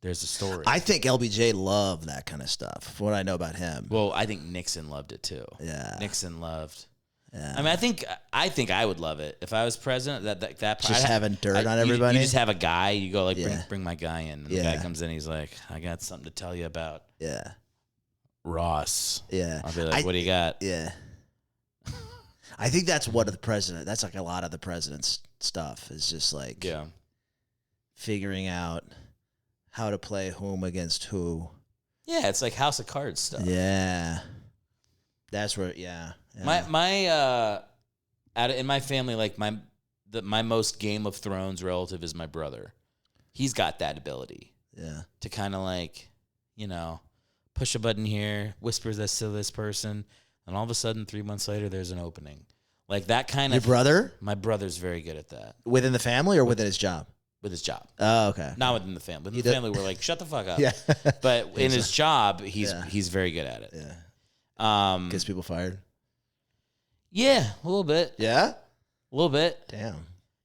there's a story. I think LBJ loved that kind of stuff. From what I know about him. Well, I think Nixon loved it too. Yeah. Nixon loved. Yeah. I mean, I think I would love it if I was president. That just having dirt on everybody. You just have a guy. You go bring my guy in. And the guy comes in. He's like, I got something to tell you about. Yeah. Ross. Yeah. I'll be like, what do you got? Yeah. I think that's what the president. That's a lot of the president's stuff is just figuring out how to play whom against who. Yeah, it's like House of Cards stuff. Yeah. That's where. Yeah. My in my family, my most Game of Thrones relative is my brother. He's got that ability. Yeah. To kind of push a button here, whispers this to this person, and all of a sudden 3 months later there's an opening. That kind of. Your brother? My brother's very good at that. Within the family or within his job? With his job. Oh, okay. Not within the family. Within the family we're shut the fuck up. Yeah. But in his job, he's very good at it. Yeah. Gets people fired. Yeah, a little bit. Yeah? A little bit. Damn.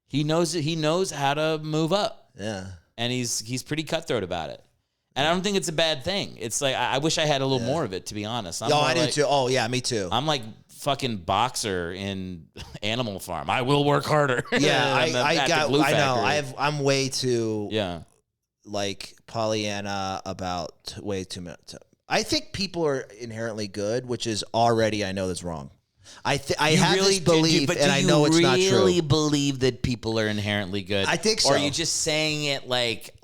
He knows it. He knows how to move up. Yeah. And he's pretty cutthroat about it. And I don't think it's a bad thing. It's like I wish I had a little more of it, to be honest. I do too. Oh, yeah, me too. I'm like fucking Boxer in Animal Farm. I will work harder. Yeah, I know. I'm way too like Pollyanna about way too much. I think people are inherently good, which is already, I know that's wrong. I have really this belief, and I know it's not true. Do you really believe that people are inherently good? I think so. Or are you just saying it like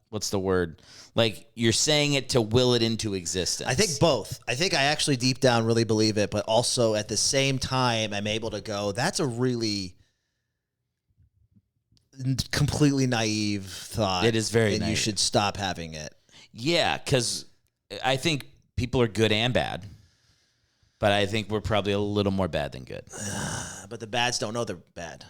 what's the word? Like you're saying it to will it into existence? I think both. I think I actually deep down really believe it, but also at the same time, I'm able to go, that's a really completely naive thought. It is very naive. And you should stop having it. Yeah, because I think people are good and bad. But I think we're probably a little more bad than good. But the bads don't know they're bad.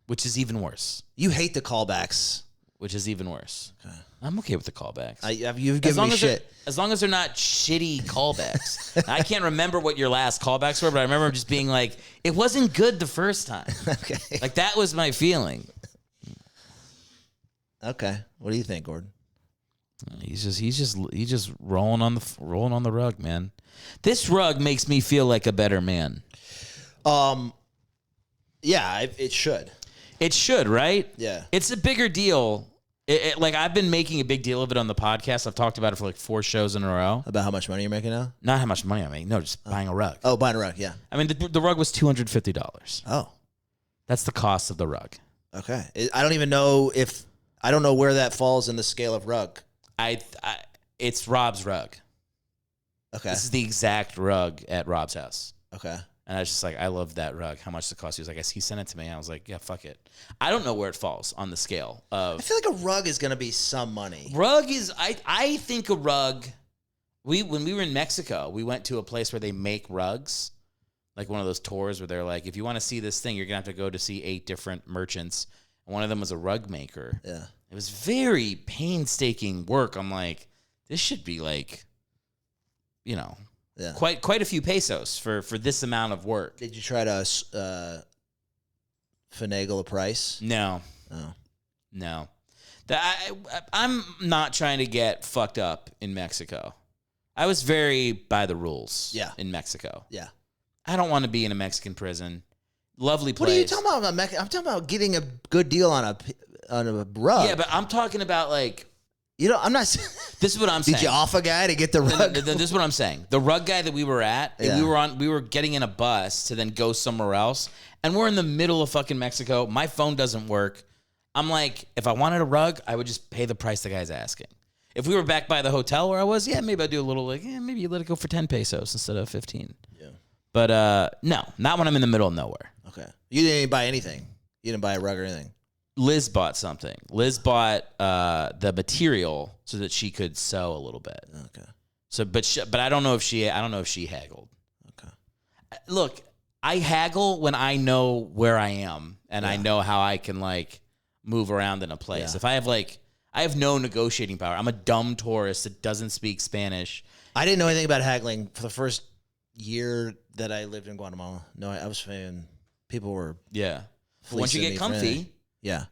Which is even worse. You hate the callbacks. Which is even worse. Okay. I'm okay with the callbacks. You've given me shit. As long as they're not shitty callbacks. I can't remember what your last callbacks were, but I remember just being like, it wasn't good the first time. Okay. Like, that was my feeling. Okay. What do you think, Gordon? He's just rolling on the rug, man. This rug makes me feel like a better man. Yeah, it should. It should, right? Yeah. It's a bigger deal. Like, I've been making a big deal of it on the podcast. I've talked about it for like 4 shows in a row. About how much money you're making now? Not how much money I make. No, just buying a rug. Oh, buying a rug, yeah. I mean, the rug was $250. Oh. That's the cost of the rug. Okay. I don't even know I don't know where that falls in the scale of rug. It's Rob's rug. Okay. This is the exact rug at Rob's house. Okay. And I was just like, I love that rug. How much does it cost? He was like, he sent it to me. I was like, yeah, fuck it. I don't know where it falls on the scale of. I feel like a rug is going to be some money. Rug is, I think a rug. When we were in Mexico, we went to a place where they make rugs, like one of those tours where they're like, if you want to see this thing, you're gonna have to go to see 8 different merchants. And one of them was a rug maker. Yeah. It was very painstaking work. I'm like, this should be like, quite a few pesos for this amount of work. Did you try to finagle a price? No. Oh. No. I'm not trying to get fucked up in Mexico. I was very by the rules in Mexico. Yeah. I don't want to be in a Mexican prison. Lovely place. What are you talking about? I'm talking about getting a good deal on a rug. Yeah, but I'm talking about like... I'm not... This is what I'm saying. Did you off a guy to get the rug? This is what I'm saying. The rug guy that we were at, we were getting in a bus to then go somewhere else, and we're in the middle of fucking Mexico. My phone doesn't work. I'm like, if I wanted a rug, I would just pay the price the guy's asking. If we were back by the hotel where I was, maybe I'd do a little maybe you let it go for 10 pesos instead of 15. Yeah. But no, not when I'm in the middle of nowhere. Okay. You didn't buy anything. You didn't buy a rug or anything. Liz bought something. Liz bought the material so that she could sew a little bit. Okay. So, but I don't know if she haggled. Okay. Look, I haggle when I know where I am and I know how I can like move around in a place. Yeah. If I have no negotiating power. I'm a dumb tourist that doesn't speak Spanish. I didn't know anything about haggling for the first year that I lived in Guatemala. No, I was saying people were Once you get comfy,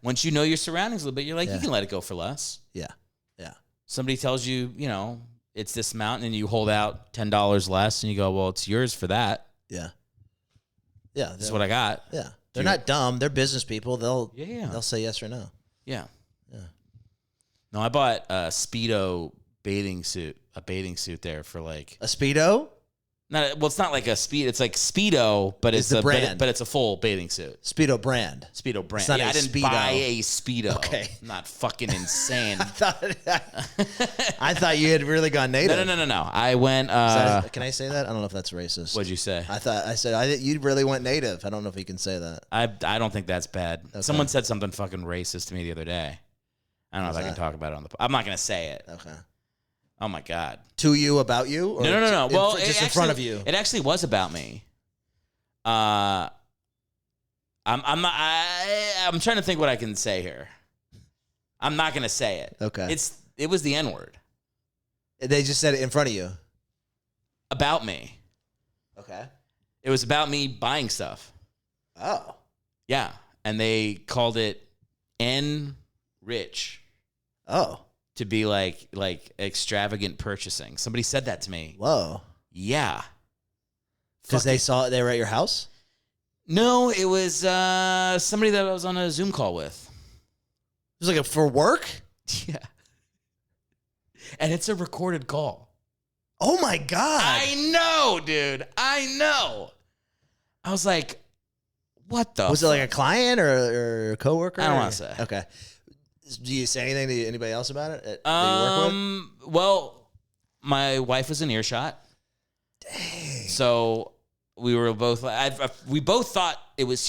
once you know your surroundings a little bit, you're like, you can let it go for less. Yeah. Somebody tells you, it's this amount, and you hold out $10 less, and you go, well, it's yours for that. Yeah. This is what I got. Yeah. They're not dumb. They're business people. They'll say yes or no. Yeah. No, I bought a Speedo bathing suit there for like a Speedo. It's not like a speed. It's like Speedo, but it's a brand. But it's a full bathing suit. Speedo brand. Speedo brand. It's not I didn't Speedo. buy a Speedo. Okay, I'm not fucking insane. I thought you had really gone native. No. I went. Can I say that? I don't know if that's racist. What'd you say? I said you really went native. I don't know if you can say that. I don't think that's bad. Okay. Someone said something fucking racist to me the other day. I don't know if I can talk about it on the. I'm not gonna say it. Okay. Oh my God. To you, about you? Or No. Well, just in front of you. It actually was about me. I'm trying to think what I can say here. I'm not gonna say it. Okay. It was the N-word. They just said it in front of you. About me. Okay. It was about me buying stuff. Oh. Yeah. And they called it Rich. Oh. To be like extravagant purchasing. Somebody said that to me. Whoa. Yeah. Because they were at your house? No, it was somebody that I was on a Zoom call with. It was like for work? Yeah. And it's a recorded call. Oh my God. I know, dude. I know. I was like, what the Was it like a client or a coworker? I don't want to say. Okay. Do you say anything to anybody else about it that you work with? Well, my wife was in earshot. Dang. So we were both we both thought it was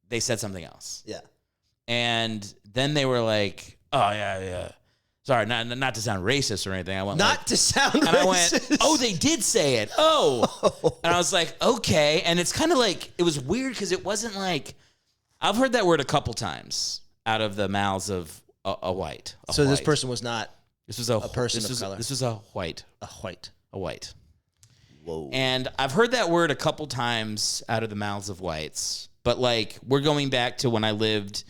they said something else. Yeah. And then they were like, "Oh yeah. Sorry, not to sound racist or anything." I went to sound racist. And I went, "Oh, they did say it." Oh. And I was like, "Okay." And it's kind of like it was weird because it wasn't like I've heard that word a couple times out of the mouths of a white. This person was not. This was a person of color. This was a white. A white. A white. Whoa. And I've heard that word a couple times out of the mouths of whites. But like we're going back to when I lived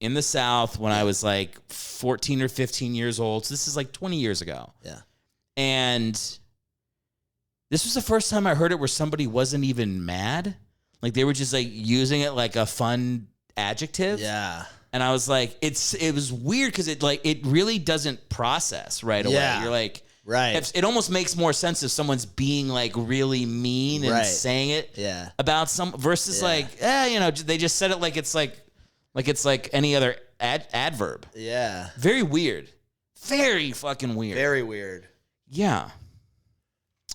in the South when I was like 14 or 15 years old. So this is like 20 years ago. Yeah. And this was the first time I heard it where somebody wasn't even mad. Like they were just like using it like a fun adjective. Yeah. And I was like, it was weird because it really doesn't process right away. Yeah. You're like, right. It almost makes more sense if someone's being like really mean and saying it about some versus they just said it like it's like any other adverb. Yeah. Very weird. Very fucking weird. Very weird. Yeah.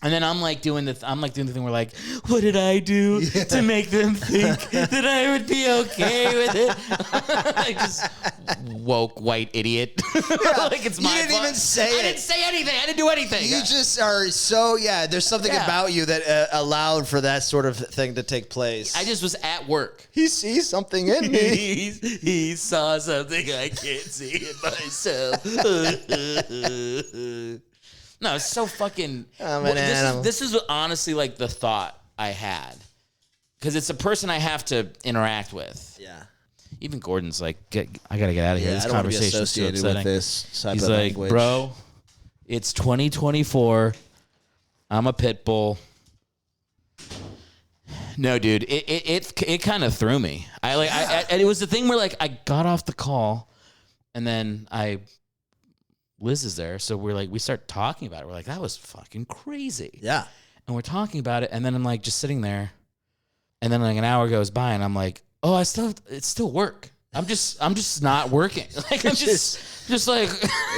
And then I'm doing the thing where like, what did I do to make them think that I would be okay with it? I just woke white idiot. Like it's my fault. You didn't even say it. I didn't say anything. I didn't do anything. You just are so, there's something about you that allowed for that sort of thing to take place. I just was at work. He sees something in me. he saw something I can't see in myself. No, it's so fucking. This is honestly like the thought I had, because it's a person I have to interact with. Yeah. Even Gordon's like, I gotta get out of here. This conversation is too upsetting. With this type He's of like, language. bro, it's 2024. I'm a pit bull. No, dude, it kind of threw me. And it was the thing where like I got off the call, and then Liz is there, so we start talking about it. We're like, that was fucking crazy. Yeah. And we're talking about it, and then I'm like just sitting there, and then like an hour goes by, and I'm like, oh, it's still work. I'm just not working. Like I'm just like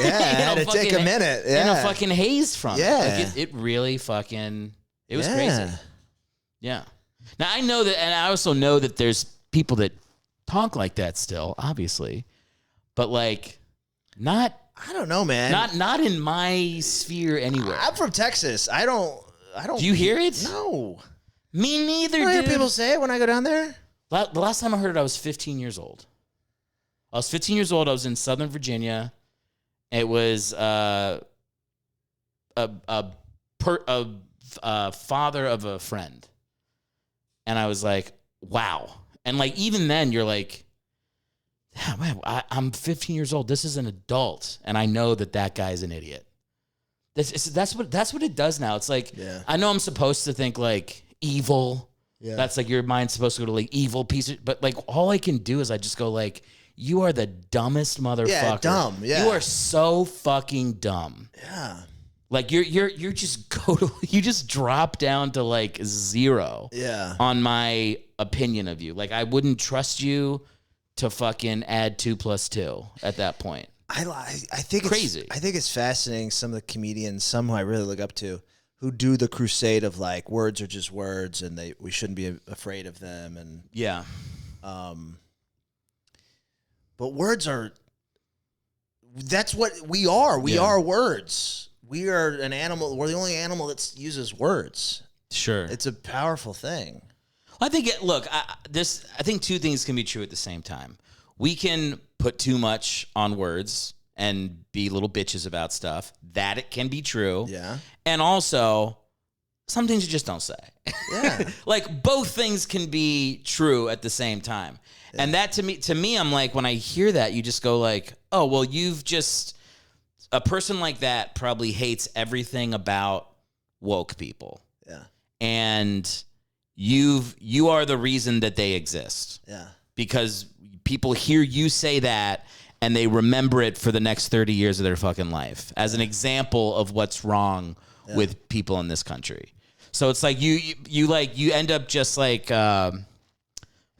I had to take a minute. Yeah. In a fucking haze from it. Yeah. Like it really fucking it was crazy. Yeah. Now I know that, and I also know that there's people that talk like that still, obviously, but like not. I don't know, man. Not in my sphere anywhere. I'm from Texas. I don't. Do you hear it? No. Me neither, I dude. hear people say it when I go down there. The last time I heard it, I was 15 years old. I was 15 years old. I was in Southern Virginia. It was a father of a friend, and I was like, wow. And like even then, you're like, yeah, man, I'm 15 years old. This is an adult, and I know that guy's an idiot. That's what it does now. It's like I know I'm supposed to think like evil. Yeah. That's like your mind's supposed to go to like evil piece of, but like all I can do is I just go like, you are the dumbest motherfucker. Yeah, dumb. Yeah, you are so fucking dumb. Yeah, like you're just you just drop down to like zero. Yeah, on my opinion of you. Like I wouldn't trust you to fucking add 2 + 2 at that point. I think it's crazy. I think it's fascinating. Some of the comedians, some who I really look up to, who do the crusade of like words are just words, and we shouldn't be afraid of them. And yeah, but words are. That's what we are. We are words. We are an animal. We're the only animal that uses words. Sure, it's a powerful thing. I think I think two things can be true at the same time. We can put too much on words and be little bitches about stuff. That it can be true. Yeah. And also, some things you just don't say. Yeah. Like both things can be true at the same time. Yeah. And that to me, I'm like, when I hear that, you just go like, oh, well, a person like that probably hates everything about woke people. Yeah. And you are the reason that they exist. Yeah. Because people hear you say that and they remember it for the next 30 years of their fucking life as an example of what's wrong with people in this country. So it's like you end up just like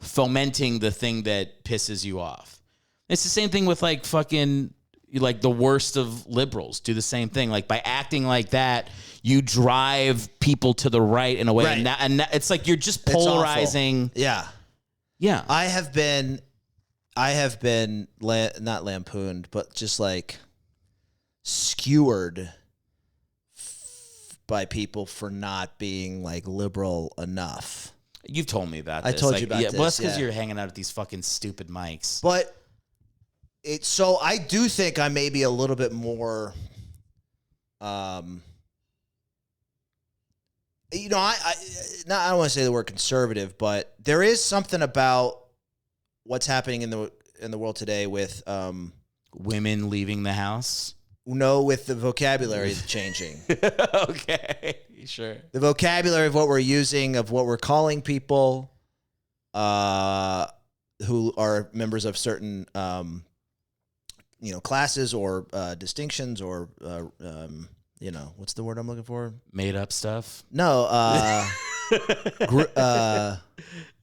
fomenting the thing that pisses you off. It's the same thing with like fucking like the worst of liberals do the same thing. Like by acting like that, you drive people to the right in a way, right. and it's like you're just polarizing. Yeah. I have been not lampooned, but just like skewered by people for not being like liberal enough. You've told me about this. I told you about this. Well, that's because you're hanging out at these fucking stupid mics. But so I do think I may be a little bit more, I don't want to say the word conservative, but there is something about what's happening in the world today with women leaving the house. No, with the vocabulary changing. Okay, sure. The vocabulary of what we're using, of what we're calling people who are members of certain classes or distinctions or what's the word I'm looking for? Made up stuff? No.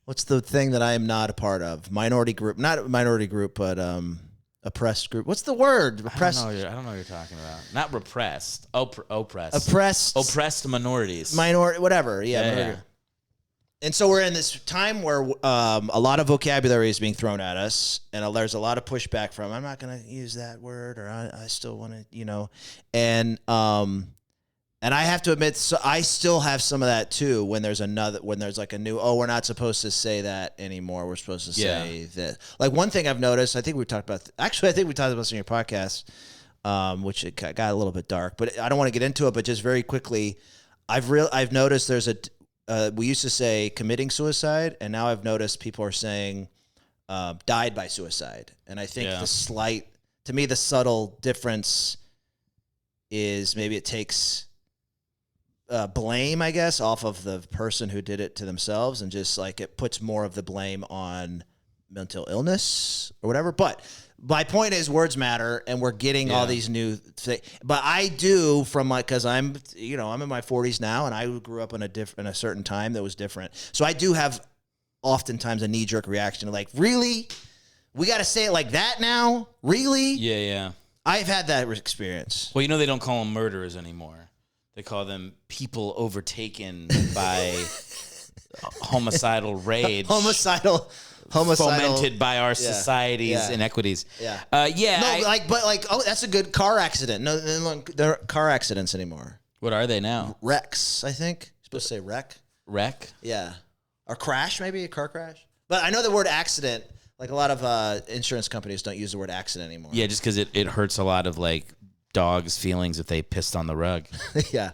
What's the thing that I am not a part of? Minority group. Not minority group, but oppressed group. What's the word? Oppressed. I don't know what you're talking about. Not repressed. Oppressed. Oppressed minorities. Minority, whatever. Yeah. And so we're in this time where a lot of vocabulary is being thrown at us, and there's a lot of pushback from, I'm not going to use that word, or I still want to, and I have to admit, so I still have some of that too. When there's like a new, we're not supposed to say that anymore. We're supposed to say this. Like one thing I've noticed, I think we talked about this in your podcast, which it got a little bit dark, but I don't want to get into it. But just very quickly, I've noticed there's we used to say committing suicide, and now I've noticed people are saying died by suicide. And I think the subtle difference is maybe it takes blame, I guess, off of the person who did it to themselves, and just like it puts more of the blame on mental illness or whatever. But my point is, words matter, and we're getting all these new things. But I do, because I'm in my 40s now, and I grew up in a certain time that was different. So I do have oftentimes a knee jerk reaction, like, really, we got to say it like that now, really? Yeah. I've had that experience. Well, they don't call them murderers anymore. They call them people overtaken by homicidal rage. Homicidal. Fomented by our society's inequities. Yeah. That's a good car accident. No, there aren't car accidents anymore. What are they now? Wrecks, I think. You're supposed to say wreck. Wreck? Yeah. Or crash, maybe a car crash. But I know the word accident, like a lot of insurance companies don't use the word accident anymore. Yeah, just because it hurts a lot of like dogs' feelings if they pissed on the rug. Yeah.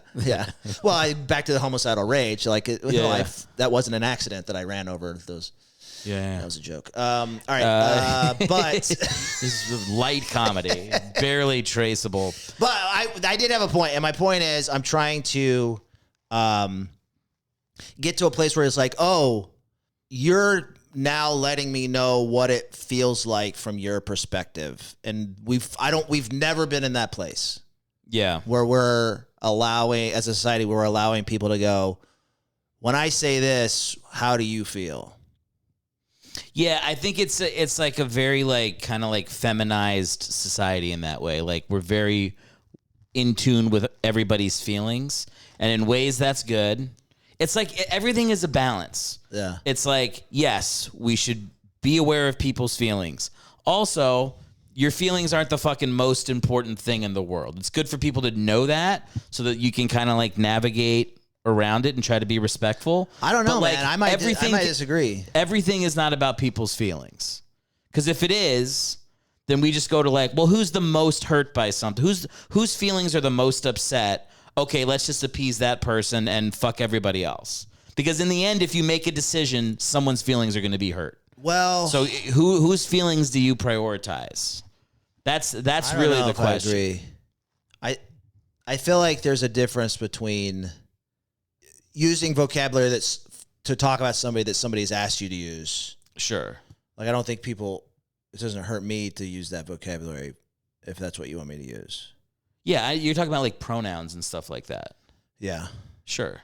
Well, back to the homicidal rage. Like, that wasn't an accident that I ran over those. Yeah. That was a joke. All right. But this is light comedy, barely traceable. But I did have a point, and my point is I'm trying to get to a place where it's like, oh, you're now letting me know what it feels like from your perspective, and we've never been in that place. Yeah, where we're allowing, as a society, we're allowing people to go, when I say this, how do you feel? Yeah, I think it's like a very like kind of like feminized society in that way. Like we're very in tune with everybody's feelings, and in ways that's good. It's like everything is a balance. Yeah. It's like, yes, we should be aware of people's feelings. Also, your feelings aren't the fucking most important thing in the world. It's good for people to know that so that you can kind of like navigate around it and try to be respectful. I don't know, man. I might disagree. Everything is not about people's feelings. Because if it is, then we just go to like, well, who's the most hurt by something? Whose feelings are the most upset okay, let's just appease that person and fuck everybody else. Because in the end, if you make a decision, someone's feelings are going to be hurt. Well, so whose feelings do you prioritize? That's really the question. I agree. I feel like there's a difference between using vocabulary that's to talk about somebody that somebody's asked you to use. Sure. Like, I don't think it doesn't hurt me to use that vocabulary if that's what you want me to use. Yeah, you're talking about like pronouns and stuff like that. Yeah. Sure.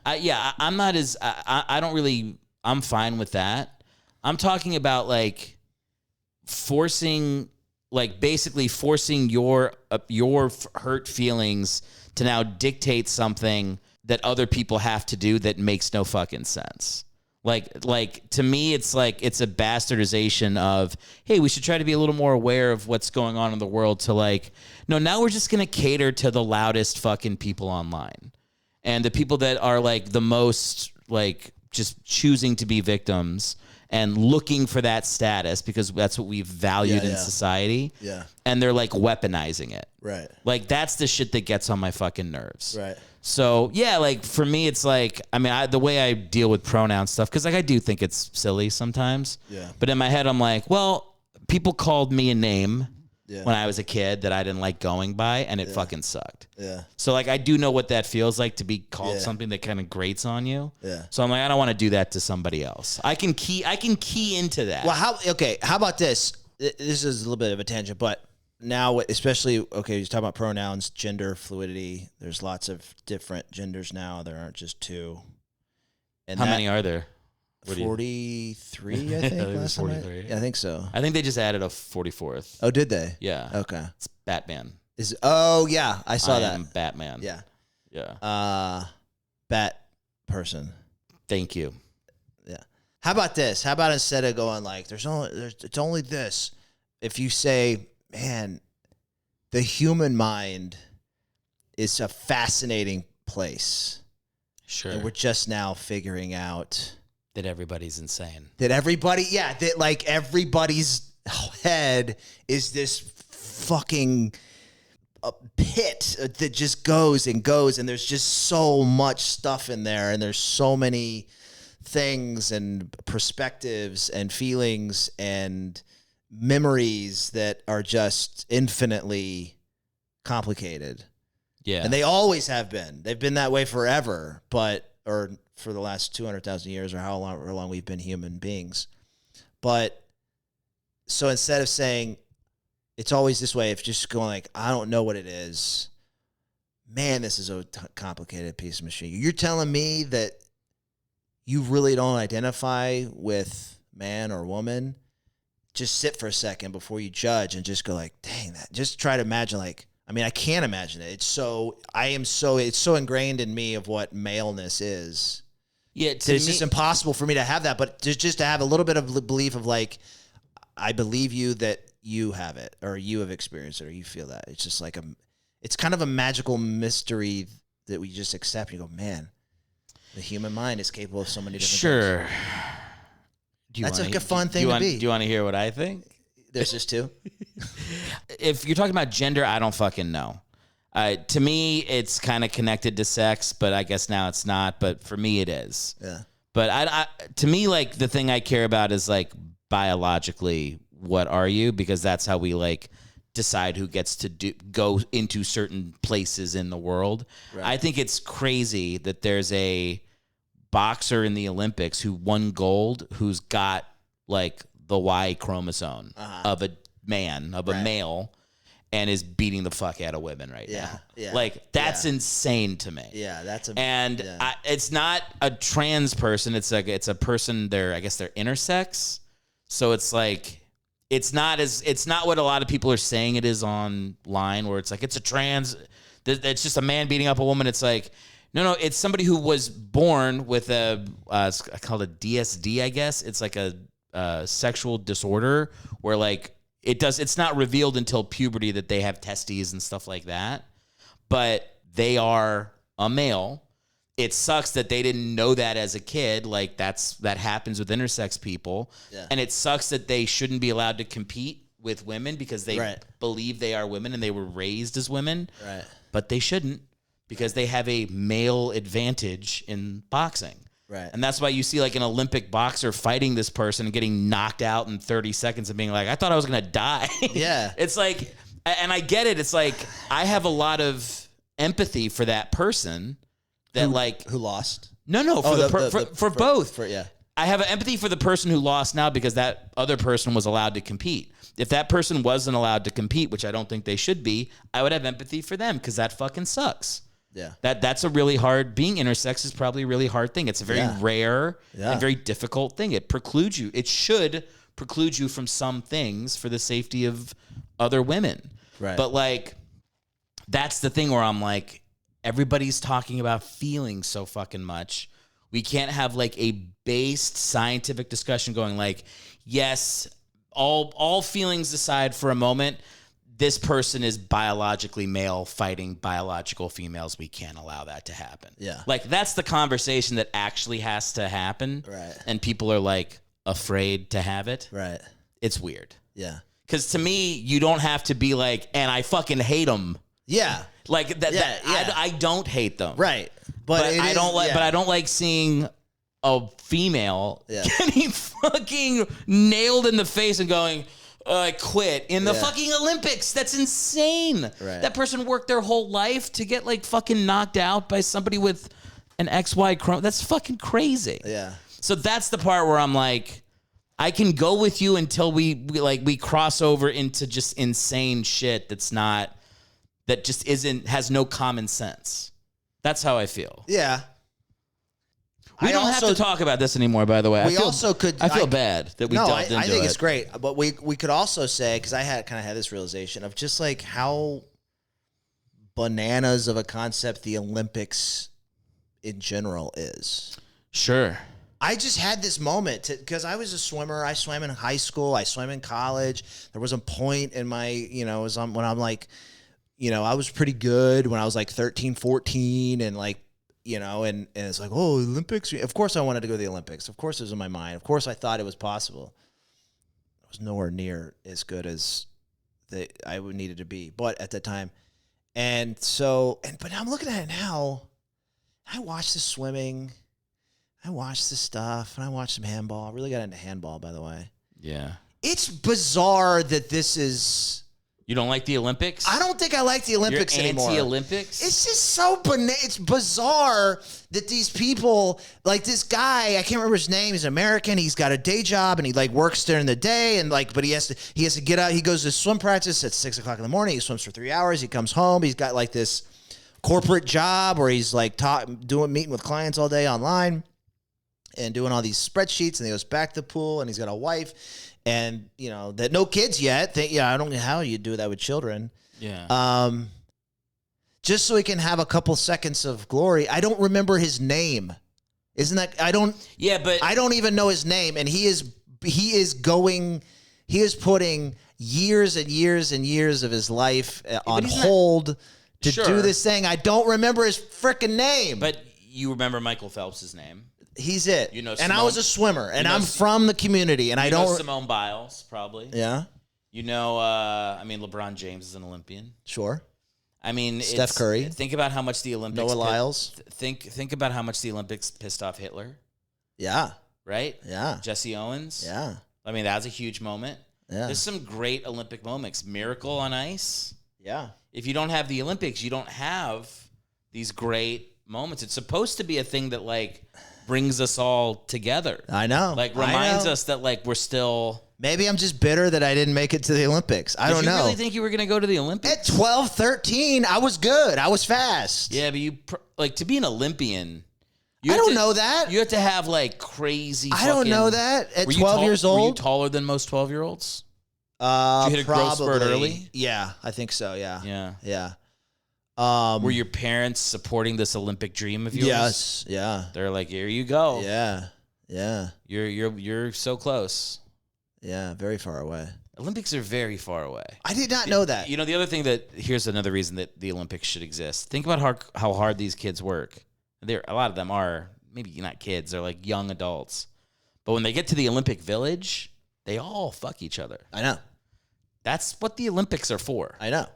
Yeah. I'm not as, I don't really, I'm fine with that. I'm talking about like basically forcing your hurt feelings to now dictate something that other people have to do that makes no fucking sense. Like to me, it's like it's a bastardization of, hey, we should try to be a little more aware of what's going on in the world to like, no, now we're just going to cater to the loudest fucking people online. And the people that are like the most like just choosing to be victims and looking for that status because that's what we've valued in society. Yeah. And they're like weaponizing it. Right. Like that's the shit that gets on my fucking nerves. Right. So yeah, like for me, it's like, I mean, the way I deal with pronoun stuff, because like I do think it's silly sometimes. Yeah. But in my head, I'm like, well, people called me a name when I was a kid that I didn't like going by, and it fucking sucked. Yeah. So like I do know what that feels like to be called something that kind of grates on you. Yeah. So I'm like, I don't want to do that to somebody else. I can key into that. Well, how about this? This is a little bit of a tangent, but now, especially, okay, you're talking about pronouns, gender fluidity. There's lots of different genders now. There aren't just two. And how many are there? 43, I think. Last 43. Yeah, I think so. I think they just added a 44th. Oh, did they? Yeah. Okay. It's Batman. Yeah, I saw that. I am Batman. Yeah. Yeah. Bat person. Thank you. Yeah. How about this? How about instead of going like, it's only this, if you say, man, the human mind is a fascinating place. Sure. And we're just now figuring out that everybody's insane. That like everybody's head is this fucking pit that just goes and goes, and there's just so much stuff in there, and there's so many things and perspectives and feelings and memories that are just infinitely complicated. Yeah. And they always have been. They've been that way forever, or for the last 200,000 years, or how long we've been human beings. But so instead of saying it's always this way, if just going like, I don't know what it is, man, this is a complicated piece of machinery. You're telling me that you really don't identify with man or woman? Just sit for a second before you judge and just go like, dang, that. Just try to imagine like, I mean, I can't imagine it. It's so ingrained in me of what maleness is. Yeah, it's just impossible for me to have that. But just to have a little bit of belief of like, I believe you that you have it, or you have experienced it, or you feel that. It's just like it's kind of a magical mystery that we just accept. You go, man, the human mind is capable of so many different things. That's a fun thing to be. Do you want to hear what I think? There's just two. If you're talking about gender, I don't fucking know. To me, it's kind of connected to sex, but I guess now it's not. But for me, it is. Yeah. But to me, like the thing I care about is like biologically, what are you? Because that's how we like decide who gets to go into certain places in the world. Right. I think it's crazy that there's a boxer in the Olympics who won gold, who's got like the Y chromosome of a man, of a male, and is beating the fuck out of women right now. Yeah. Like that's insane to me. Yeah, it's not a trans person. It's a person. I guess they're intersex. So it's like it's not what a lot of people are saying it is online, where it's like it's a trans. It's just a man beating up a woman. It's like no, it's somebody who was born with it's called a DSD. I guess it's like a sexual disorder where like it's not revealed until puberty that they have testes and stuff like that, but they are a male. It sucks that they didn't know that as a kid. Like that happens with intersex people. Yeah. And it sucks that they shouldn't be allowed to compete with women because they believe they are women and they were raised as women. Right. But they shouldn't, because they have a male advantage in boxing. Right. And that's why you see like an Olympic boxer fighting this person and getting knocked out in 30 seconds and being like, I thought I was going to die. Yeah. It's like, and I get it. It's like, I have a lot of empathy for that person that who lost? No, for both. Yeah. I have empathy for the person who lost now because that other person was allowed to compete. If that person wasn't allowed to compete, which I don't think they should be, I would have empathy for them because that fucking sucks. Yeah. That's a really hard, being intersex is probably a really hard thing. It's a very rare and very difficult thing. It precludes you. It should preclude you from some things for the safety of other women. Right. But like, that's the thing where I'm like, everybody's talking about feelings so fucking much. We can't have like a based scientific discussion going like, yes, all feelings aside for a moment, this person is biologically male fighting biological females. We can't allow that to happen. Yeah. Like that's the conversation that actually has to happen. Right. And people are like afraid to have it. Right. It's weird. Yeah. Because to me, you don't have to be like, and I fucking hate them. Yeah. Like that. I don't hate them. Right. But I don't like. But I don't like seeing a female getting fucking nailed in the face and going, I quit in the fucking Olympics. That's insane. Right. That person worked their whole life to get like fucking knocked out by somebody with an XY chrome. That's fucking crazy. Yeah. So that's the part where I'm like, I can go with you until we cross over into just insane shit that just has no common sense. That's how I feel. Yeah. We don't have to talk about this anymore, by the way. I feel bad that we delved into it. I think it's great. But we could also say, because I kind of had this realization of just like how bananas of a concept the Olympics in general is. Sure. I just had this moment because I was a swimmer. I swam in high school. I swam in college. There was a point in my, when I'm like, I was pretty good when I was like 13, 14 and like, and it's like, oh, Olympics. Of course I wanted to go to the Olympics. Of course it was in my mind. Of course I thought it was possible. It was nowhere near as good as I would needed to be, but at the time. And so, but I'm looking at it now. I watched the swimming. I watched the stuff, and I watched some handball. I really got into handball, by the way. Yeah. It's bizarre that this is... You don't like the Olympics? I don't think I like the Olympics anymore. Anti-Olympics? It's just so it's bizarre that these people, like this guy, I can't remember his name. He's American. He's got a day job and he like works during the day and like, but he has to get out. He goes to swim practice at 6 o'clock in the morning. He swims for 3 hours. He comes home. He's got like this corporate job where he's like meeting with clients all day online and doing all these spreadsheets. And he goes back to the pool and he's got a wife. And, that no kids yet. I don't know how you do that with children. Yeah. Just so he can have a couple seconds of glory. I don't remember his name. Isn't that, I don't even know his name. And he is putting years and years and years of his life on hold to do this thing. I don't remember his freaking name. But you remember Michael Phelps' name. He's it. And I was a swimmer, and I'm from the community, and I don't... Simone Biles, probably. Yeah. LeBron James is an Olympian. Sure. Steph Curry. Think about how much the Olympics... Noah Lyles. Think about how much the Olympics pissed off Hitler. Yeah. Right? Yeah. Jesse Owens. Yeah. That was a huge moment. Yeah. There's some great Olympic moments. Miracle on Ice. Yeah. If you don't have the Olympics, you don't have these great moments. It's supposed to be a thing that, like... brings us all together. I know. Reminds us that we're still... Maybe I'm just bitter that I didn't make it to the Olympics. I don't know. Did you really think you were going to go to the Olympics? At 12, 13, I was good. I was fast. Yeah, but to be an Olympian... I don't know that. You have to have crazy I don't know that. At 12 years old? Were you taller than most 12-year-olds? Did you hit a growth spurt early? Yeah, I think so, yeah. Yeah. Yeah. Were your parents supporting this Olympic dream of yours? Yes. Yeah. They're like, here you go. Yeah. Yeah. You're so close. Yeah. Very far away. Olympics are very far away. I did not know that. The other thing here's another reason that the Olympics should exist. Think about how hard these kids work. A lot of them are maybe not kids. They're like young adults. But when they get to the Olympic Village, they all fuck each other. I know. That's what the Olympics are for. I know.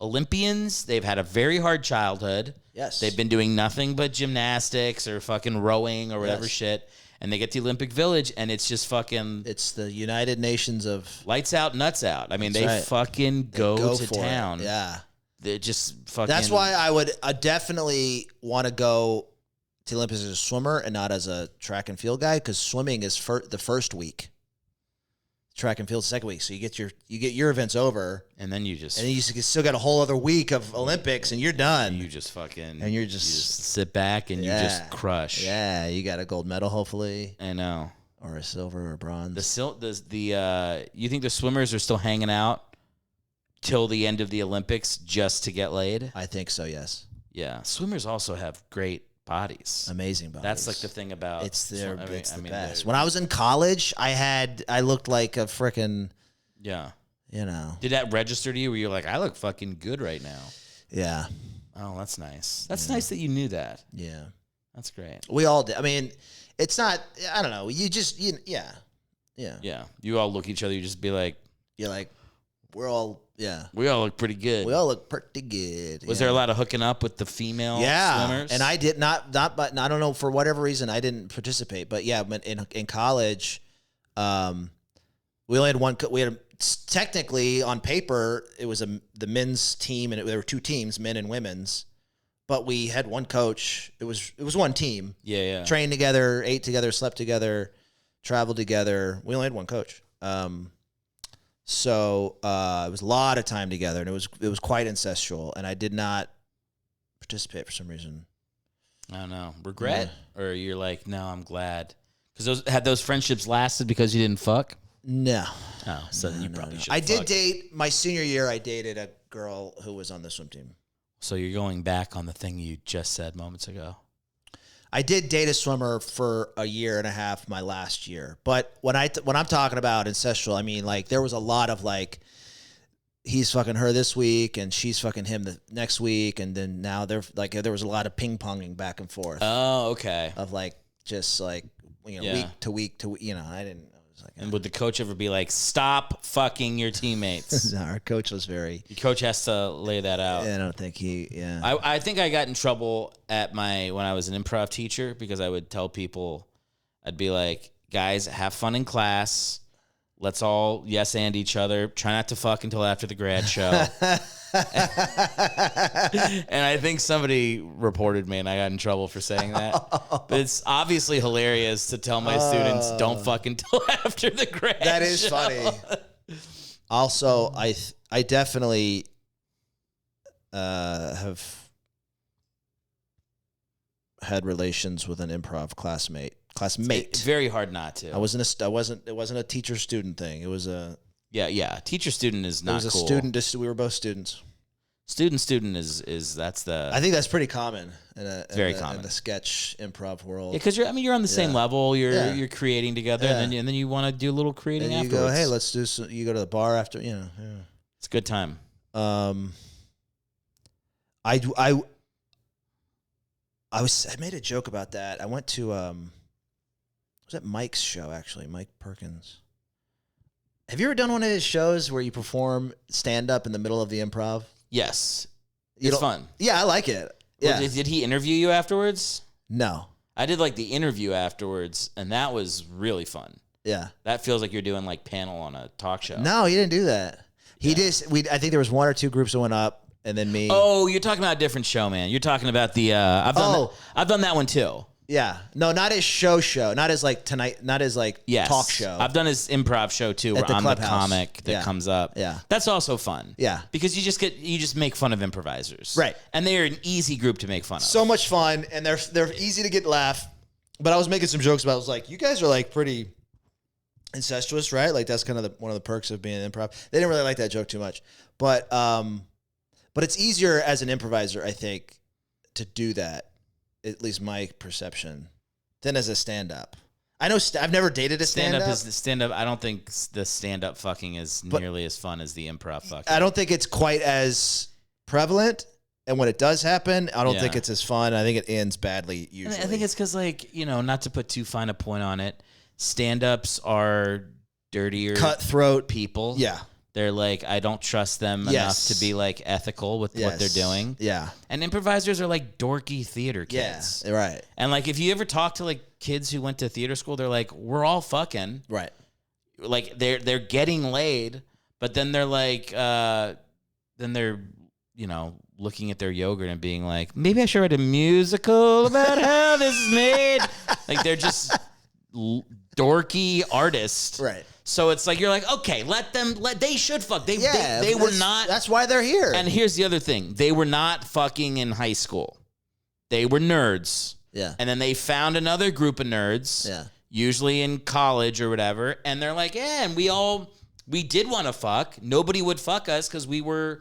Olympians, they've had a very hard childhood. Yes. They've been doing nothing but gymnastics or fucking rowing or whatever shit. And they get to the Olympic Village, and it's just fucking... It's the United Nations of... Lights out, nuts out. I mean, they fucking go to town. Yeah. They're just fucking... That's why I definitely want to go to the Olympics as a swimmer and not as a track and field guy, because swimming is the first week. Track and field the second week. So you get your events over. And then you still got a whole other week of Olympics, and you're done. You just fucking... And you just sit back and you just crush. Yeah, you got a gold medal, hopefully. I know. Or a silver or bronze. You think the swimmers are still hanging out till the end of the Olympics just to get laid? I think so, yes. Yeah. Swimmers also have great bodies. Amazing bodies. That's like the thing about... It's the best. When I was in college, I looked like a frickin'... Yeah. You know. Did that register to you where you're like, I look fucking good right now? Yeah. Oh, that's nice. That's nice that you knew that. Yeah. That's great. We all did. I mean, it's not... I don't know. You just... Yeah. Yeah. You all look at each other, you just be like... You're like, we're all... Yeah. We all look pretty good. We all look pretty good. Was there a lot of hooking up with the female swimmers? And I did not, but I don't know, for whatever reason, I didn't participate. But yeah, in college, we only had technically on paper, it was the men's team, and there were two teams, men and women's. But we had one coach. It was one team. Yeah. Trained together, ate together, slept together, traveled together. We only had one coach. So it was a lot of time together, and it was quite incestual, and I did not participate for some reason. I don't know. Regret? Yeah. Or you're like, no, I'm glad. Because those friendships lasted because you didn't fuck? No. Oh, so you probably should. I did date, my senior year, I dated a girl who was on the swim team. So you're going back on the thing you just said moments ago. I did date a swimmer for a year and a half my last year. But when I'm talking about incestual, I mean, like, there was a lot of, like, he's fucking her this week and she's fucking him the next week. And then now there was a lot of ping-ponging back and forth. Oh, okay. Of, like, just, like, week to week to, I didn't. And would the coach ever be like, stop fucking your teammates? No, our coach was very... Your coach has to lay that out. I don't think yeah. I think I got in trouble when I was an improv teacher because I would tell people, I'd be like, guys, have fun in class. Let's all yes and each other. Try not to fuck until after the grad show. And I think somebody reported me and I got in trouble for saying that. But it's obviously hilarious to tell my students, don't fuck until after the grad show. That is funny. Also, I definitely have had relations with an improv classmate. It's very hard not to. It wasn't a teacher student thing. It was a teacher student is not cool. It was a student. We were both students. Student is that's the. I think that's pretty common very common in the sketch improv world. Yeah, because you're on the same level. You're creating together, and then you want to do a little creating. And you go, hey, let's do. You go to the bar after. Yeah. It's a good time. I made a joke about that. I went to was that Mike's show, actually, Mike Perkins. Have you ever done one of his shows where you perform stand-up in the middle of the improv? Yes. It's fun. Yeah, I like it. Yeah. Well, did he interview you afterwards? No. I did like the interview afterwards, and that was really fun. Yeah. That feels like you're doing like panel on a talk show. No, he didn't do that. He I think there was one or two groups that went up, and then me. Oh, you're talking about a different show, man. You're talking about the I've done that one too. Yeah. No, not his show. Not his like tonight, not his like talk show. I've done his improv show too, where I'm the comic that comes up. Yeah. That's also fun. Yeah. Because you just make fun of improvisers. Right. And they're an easy group to make fun of. So much fun, and they're easy to get laugh. But I was making some jokes about, I was like, you guys are like pretty incestuous, right? Like that's kind of one of the perks of being an improv. They didn't really like that joke too much. But it's easier as an improviser, I think, to do that. At least my perception, than as a stand-up. I know I've never dated a stand-up. Stand-up. I don't think the stand-up fucking is nearly as fun as the improv fucking. I don't think it's quite as prevalent, and when it does happen, I don't think it's as fun. I think it ends badly usually. I think it's because, like, not to put too fine a point on it, stand-ups are dirtier, cutthroat people. Yeah. They're like, I don't trust them enough to be like ethical with what they're doing. Yeah. And improvisers are like dorky theater kids. Yeah, right. And like, if you ever talk to like kids who went to theater school, they're like, we're all fucking. Right. Like they're getting laid, but then they're like, looking at their yogurt and being like, maybe I should write a musical about how this is made. Like they're just dorky artists. Right. So it's like, you're like, okay, they should fuck. They were not. That's why they're here. And here's the other thing. They were not fucking in high school. They were nerds. Yeah. And then they found another group of nerds. Yeah. Usually in college or whatever. And they're like, yeah, and we did want to fuck. Nobody would fuck us because we were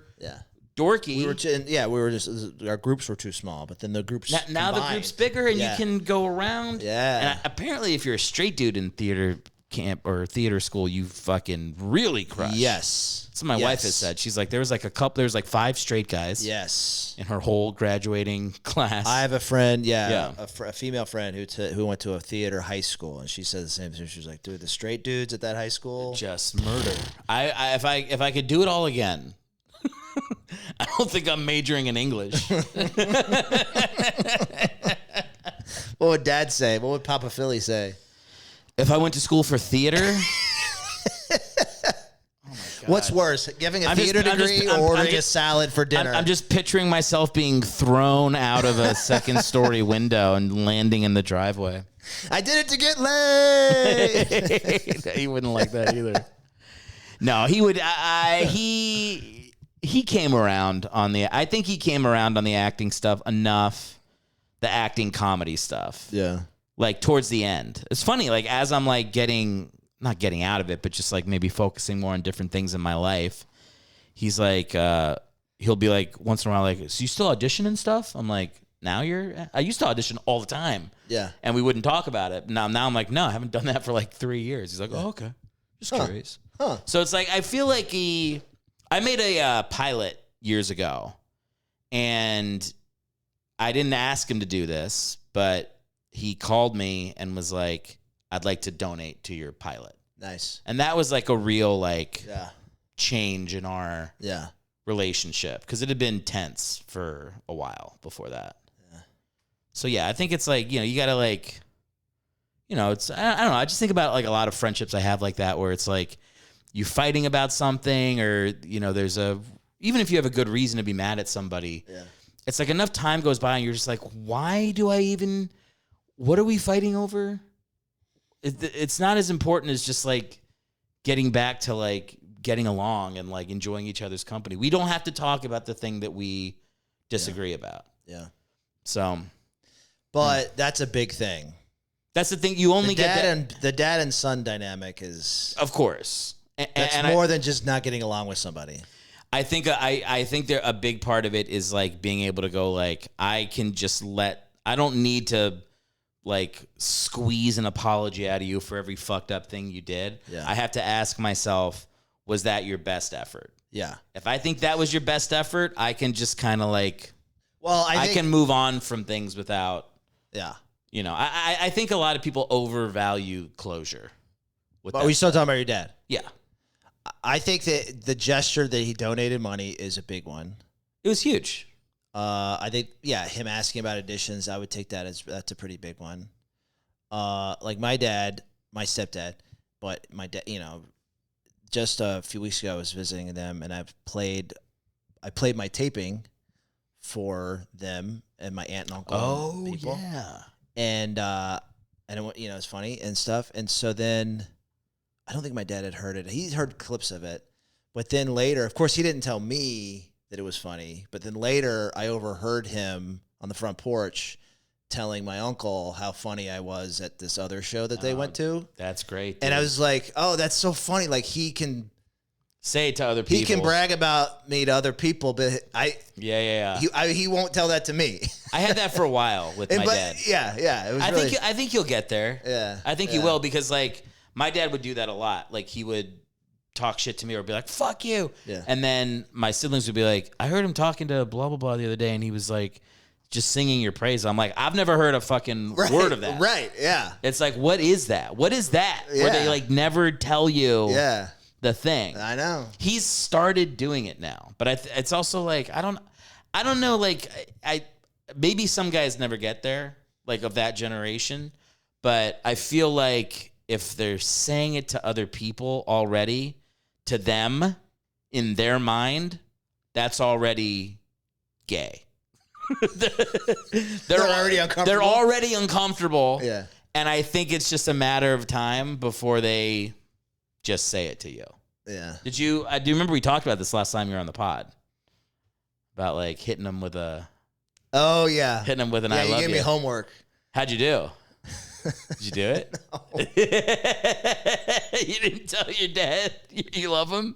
dorky. We were just, our groups were too small, but then the groups now the group's bigger and you can go around. Yeah. And apparently if you're a straight dude in theater camp or theater school, you fucking really crush. Yes. That's what my wife has said. She's like, there was like 5 straight guys. Yes. In her whole graduating class. I have a friend, a female friend who went to a theater high school, and she said the same thing. She was like, dude, the straight dudes at that high school. Just murder. If I could do it all again, I don't think I'm majoring in English. What would Dad say? What would Papa Philly say? If I went to school for theater... What's worse, giving a theater degree or ordering a salad for dinner? I'm just picturing myself being thrown out of a second-story window and landing in the driveway. I did it to get laid. He wouldn't like that either. No, he would. He came around on the. I think he came around on the acting stuff enough, the acting comedy stuff. Yeah. Like towards the end, it's funny. Like as I'm like not getting out of it, but just like maybe focusing more on different things in my life. He's like, he'll be like once in a while, like, so you still audition and stuff? I'm like, I used to audition all the time. Yeah. And we wouldn't talk about it. Now I'm like, no, I haven't done that for like 3 years. He's like, oh, okay. Just curious. Huh. So it's like, I feel like I made a pilot years ago and I didn't ask him to do this, but he called me and was like, I'd like to donate to your pilot. Nice. And that was like a real change in our relationship because it had been tense for a while before that. Yeah. So I think it's like, you got to like, it's, I don't know. I just think about like a lot of friendships I have like that where it's like you fighting about something or, there's even if you have a good reason to be mad at somebody, it's like enough time goes by and you're just like, what are we fighting over? It's not as important as just like getting back to like getting along and like enjoying each other's company. We don't have to talk about the thing that we disagree about. Yeah. So, but that's a big thing. That's the thing. You only the dad and son dynamic is, of course, that's more than just not getting along with somebody. I think a big part of it is like being able to go like I don't need to like squeeze an apology out of you for every fucked up thing you did. Yeah. I have to ask myself, was that your best effort? Yeah. If I think that was your best effort, I can just kind of like, I can move on from things without, I think a lot of people overvalue closure. But we still talking about your dad? Yeah. I think that the gesture that he donated money is a big one. It was huge. I think, him asking about auditions, I would take that's a pretty big one. Like my stepdad, but my dad, just a few weeks ago I was visiting them and I played my taping for them and my aunt and uncle. Oh, and people. Yeah. And it's funny and stuff. And so then I don't think my dad had heard it. He's heard clips of it, but then later, of course, he didn't tell me that it was funny. But then later, I overheard him on the front porch telling my uncle how funny I was at this other show that they went to. That's great. Dude. And I was like, oh, that's so funny. Like he can say it to other people. He can brag about me to other people, but he won't tell that to me. I had that for a while with my dad. Yeah. It was I think you'll get there. Yeah. I think you will because like my dad would do that a lot. Like he would talk shit to me or be like, fuck you. Yeah. And then my siblings would be like, I heard him talking to blah, blah, blah the other day. And he was like, just singing your praise. I'm like, I've never heard a fucking word of that. Right. Yeah. It's like, what is that? What is that? Yeah. Where they like never tell you. Yeah. the thing. I know. He's started doing it now, but it's also like I don't know. Like I maybe some guys never get there, like of that generation, but I feel like if they're saying it to other people already, to them in their mind, that's already gay. they're already uncomfortable. They're already uncomfortable. Yeah. And I think it's just a matter of time before they just say it to you. Yeah. Do you remember we talked about this last time you were on the pod? About like hitting them with a... Oh, yeah. Hitting them with an I love you. You gave me homework. How'd you do? Did you do it? No. You didn't tell your dad you love him?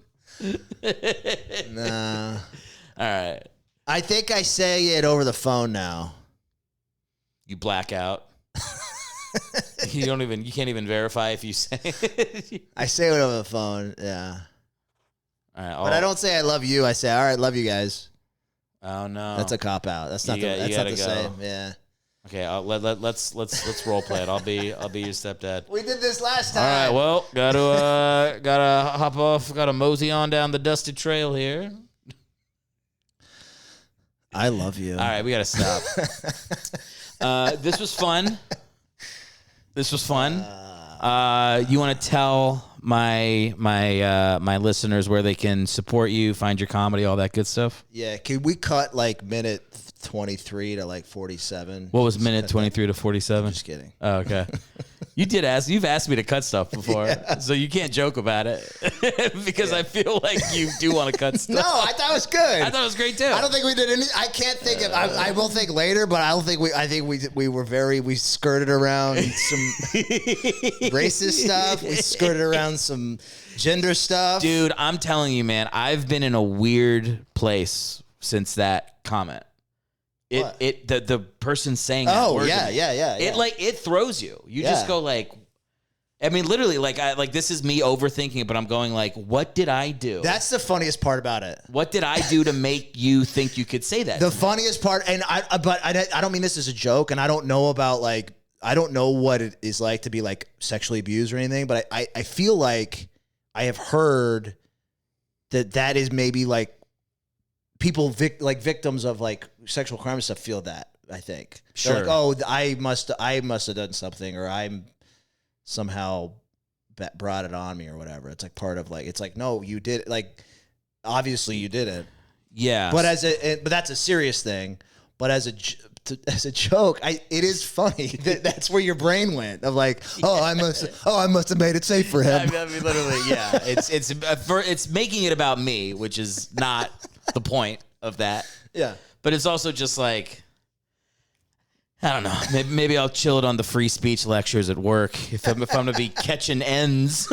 Nah. All right. I think I say it over the phone now. You black out. You can't even verify if you say it. I say it over the phone, yeah. All right, but I don't say I love you. I say, all right, love you guys. Oh no. That's a cop out. That's not the same. Yeah. Okay, let's role play it. I'll be your stepdad. We did this last time. All right, well, gotta hop off, gotta mosey on down the dusty trail here. I love you. All right, we gotta stop. This was fun. You want to tell my listeners where they can support you, find your comedy, all that good stuff? Yeah, can we cut like minute 23 to like 47? What was minute 23 to 47? Just kidding. Oh, okay. You've asked me to cut stuff before, so you can't joke about it because I feel like you do want to cut stuff. No, I thought it was good. I thought it was great too. I don't think we did any. I can't think of. I will think later, but I don't think we. I think we skirted around some racist stuff. We skirted around some gender stuff. Dude, I'm telling you, man, I've been in a weird place since that comment. The person saying that word. Yeah. It throws you. You just go like, I mean, literally, like this is me overthinking it, but I'm going like, what did I do? That's the funniest part about it. What did I do to make you think you could say that? The funniest part, and I don't mean this as a joke, and I don't know about like, I don't know what it is like to be like sexually abused or anything, but I feel like I have heard that is maybe like people victims of like sexual crime and stuff feel that. I think sure. They're like, oh, I must have done something, or I'm somehow brought it on me or whatever. It's like part of like, it's like, no, you did, like, obviously you didn't. Yeah. But but that's a serious thing. But as a joke, it is funny that's where your brain went of like, I must have made it safe for him. I mean, literally, yeah. It's making it about me, which is not the point of that. Yeah. But it's also just like, I don't know. Maybe I'll chill it on the free speech lectures at work if I'm gonna be catching ends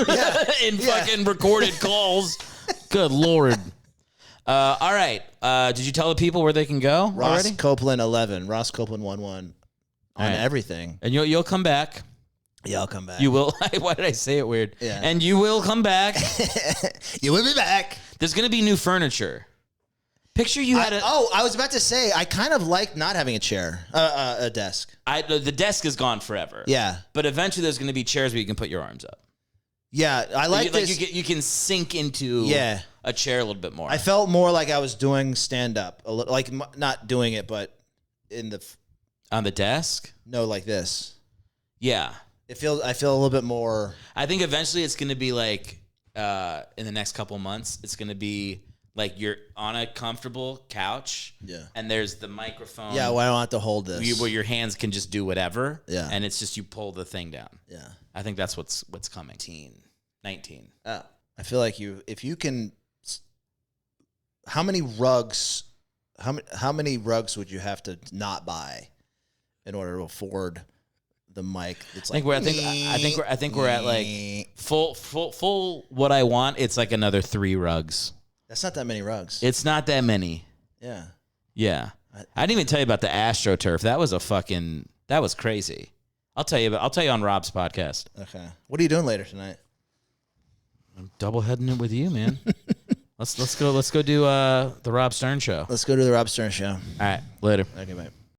in fucking recorded calls. Good Lord. All right. Did you tell the people where they can go Ross already? Copeland 11, Ross Copeland 11 on everything. And you'll come back. Yeah, I'll come back. You will. Why did I say it weird? Yeah. And you will come back. You will be back. There's gonna be new furniture. Picture you had I was about to say, I kind of like not having a chair, a desk. The desk is gone forever. Yeah. But eventually there's going to be chairs where you can put your arms up. Yeah, I like this. You can sink into a chair a little bit more. I felt more like I was doing stand-up, a little, like not doing it, but on the desk? No, like this. Yeah. I feel a little bit more. I think eventually it's going to be like, in the next couple months, it's going to be like you're on a comfortable couch, and there's the microphone. Yeah, well, I don't have to hold this. Where your hands can just do whatever. Yeah, and it's just you pull the thing down. Yeah, I think that's what's coming. 19. Oh, I feel like if you can. How many rugs? How many rugs would you have to not buy in order to afford the mic? It's like I think we're at like full. What I want, it's like another 3 rugs. That's not that many rugs. It's not that many. Yeah. Yeah. I didn't even tell you about the AstroTurf. That was crazy. I'll tell you on Rob's podcast. Okay. What are you doing later tonight? I'm double heading it with you, man. Let's go do the Rob Stern show. Let's go do the Rob Stern show. All right, later. Okay, bye.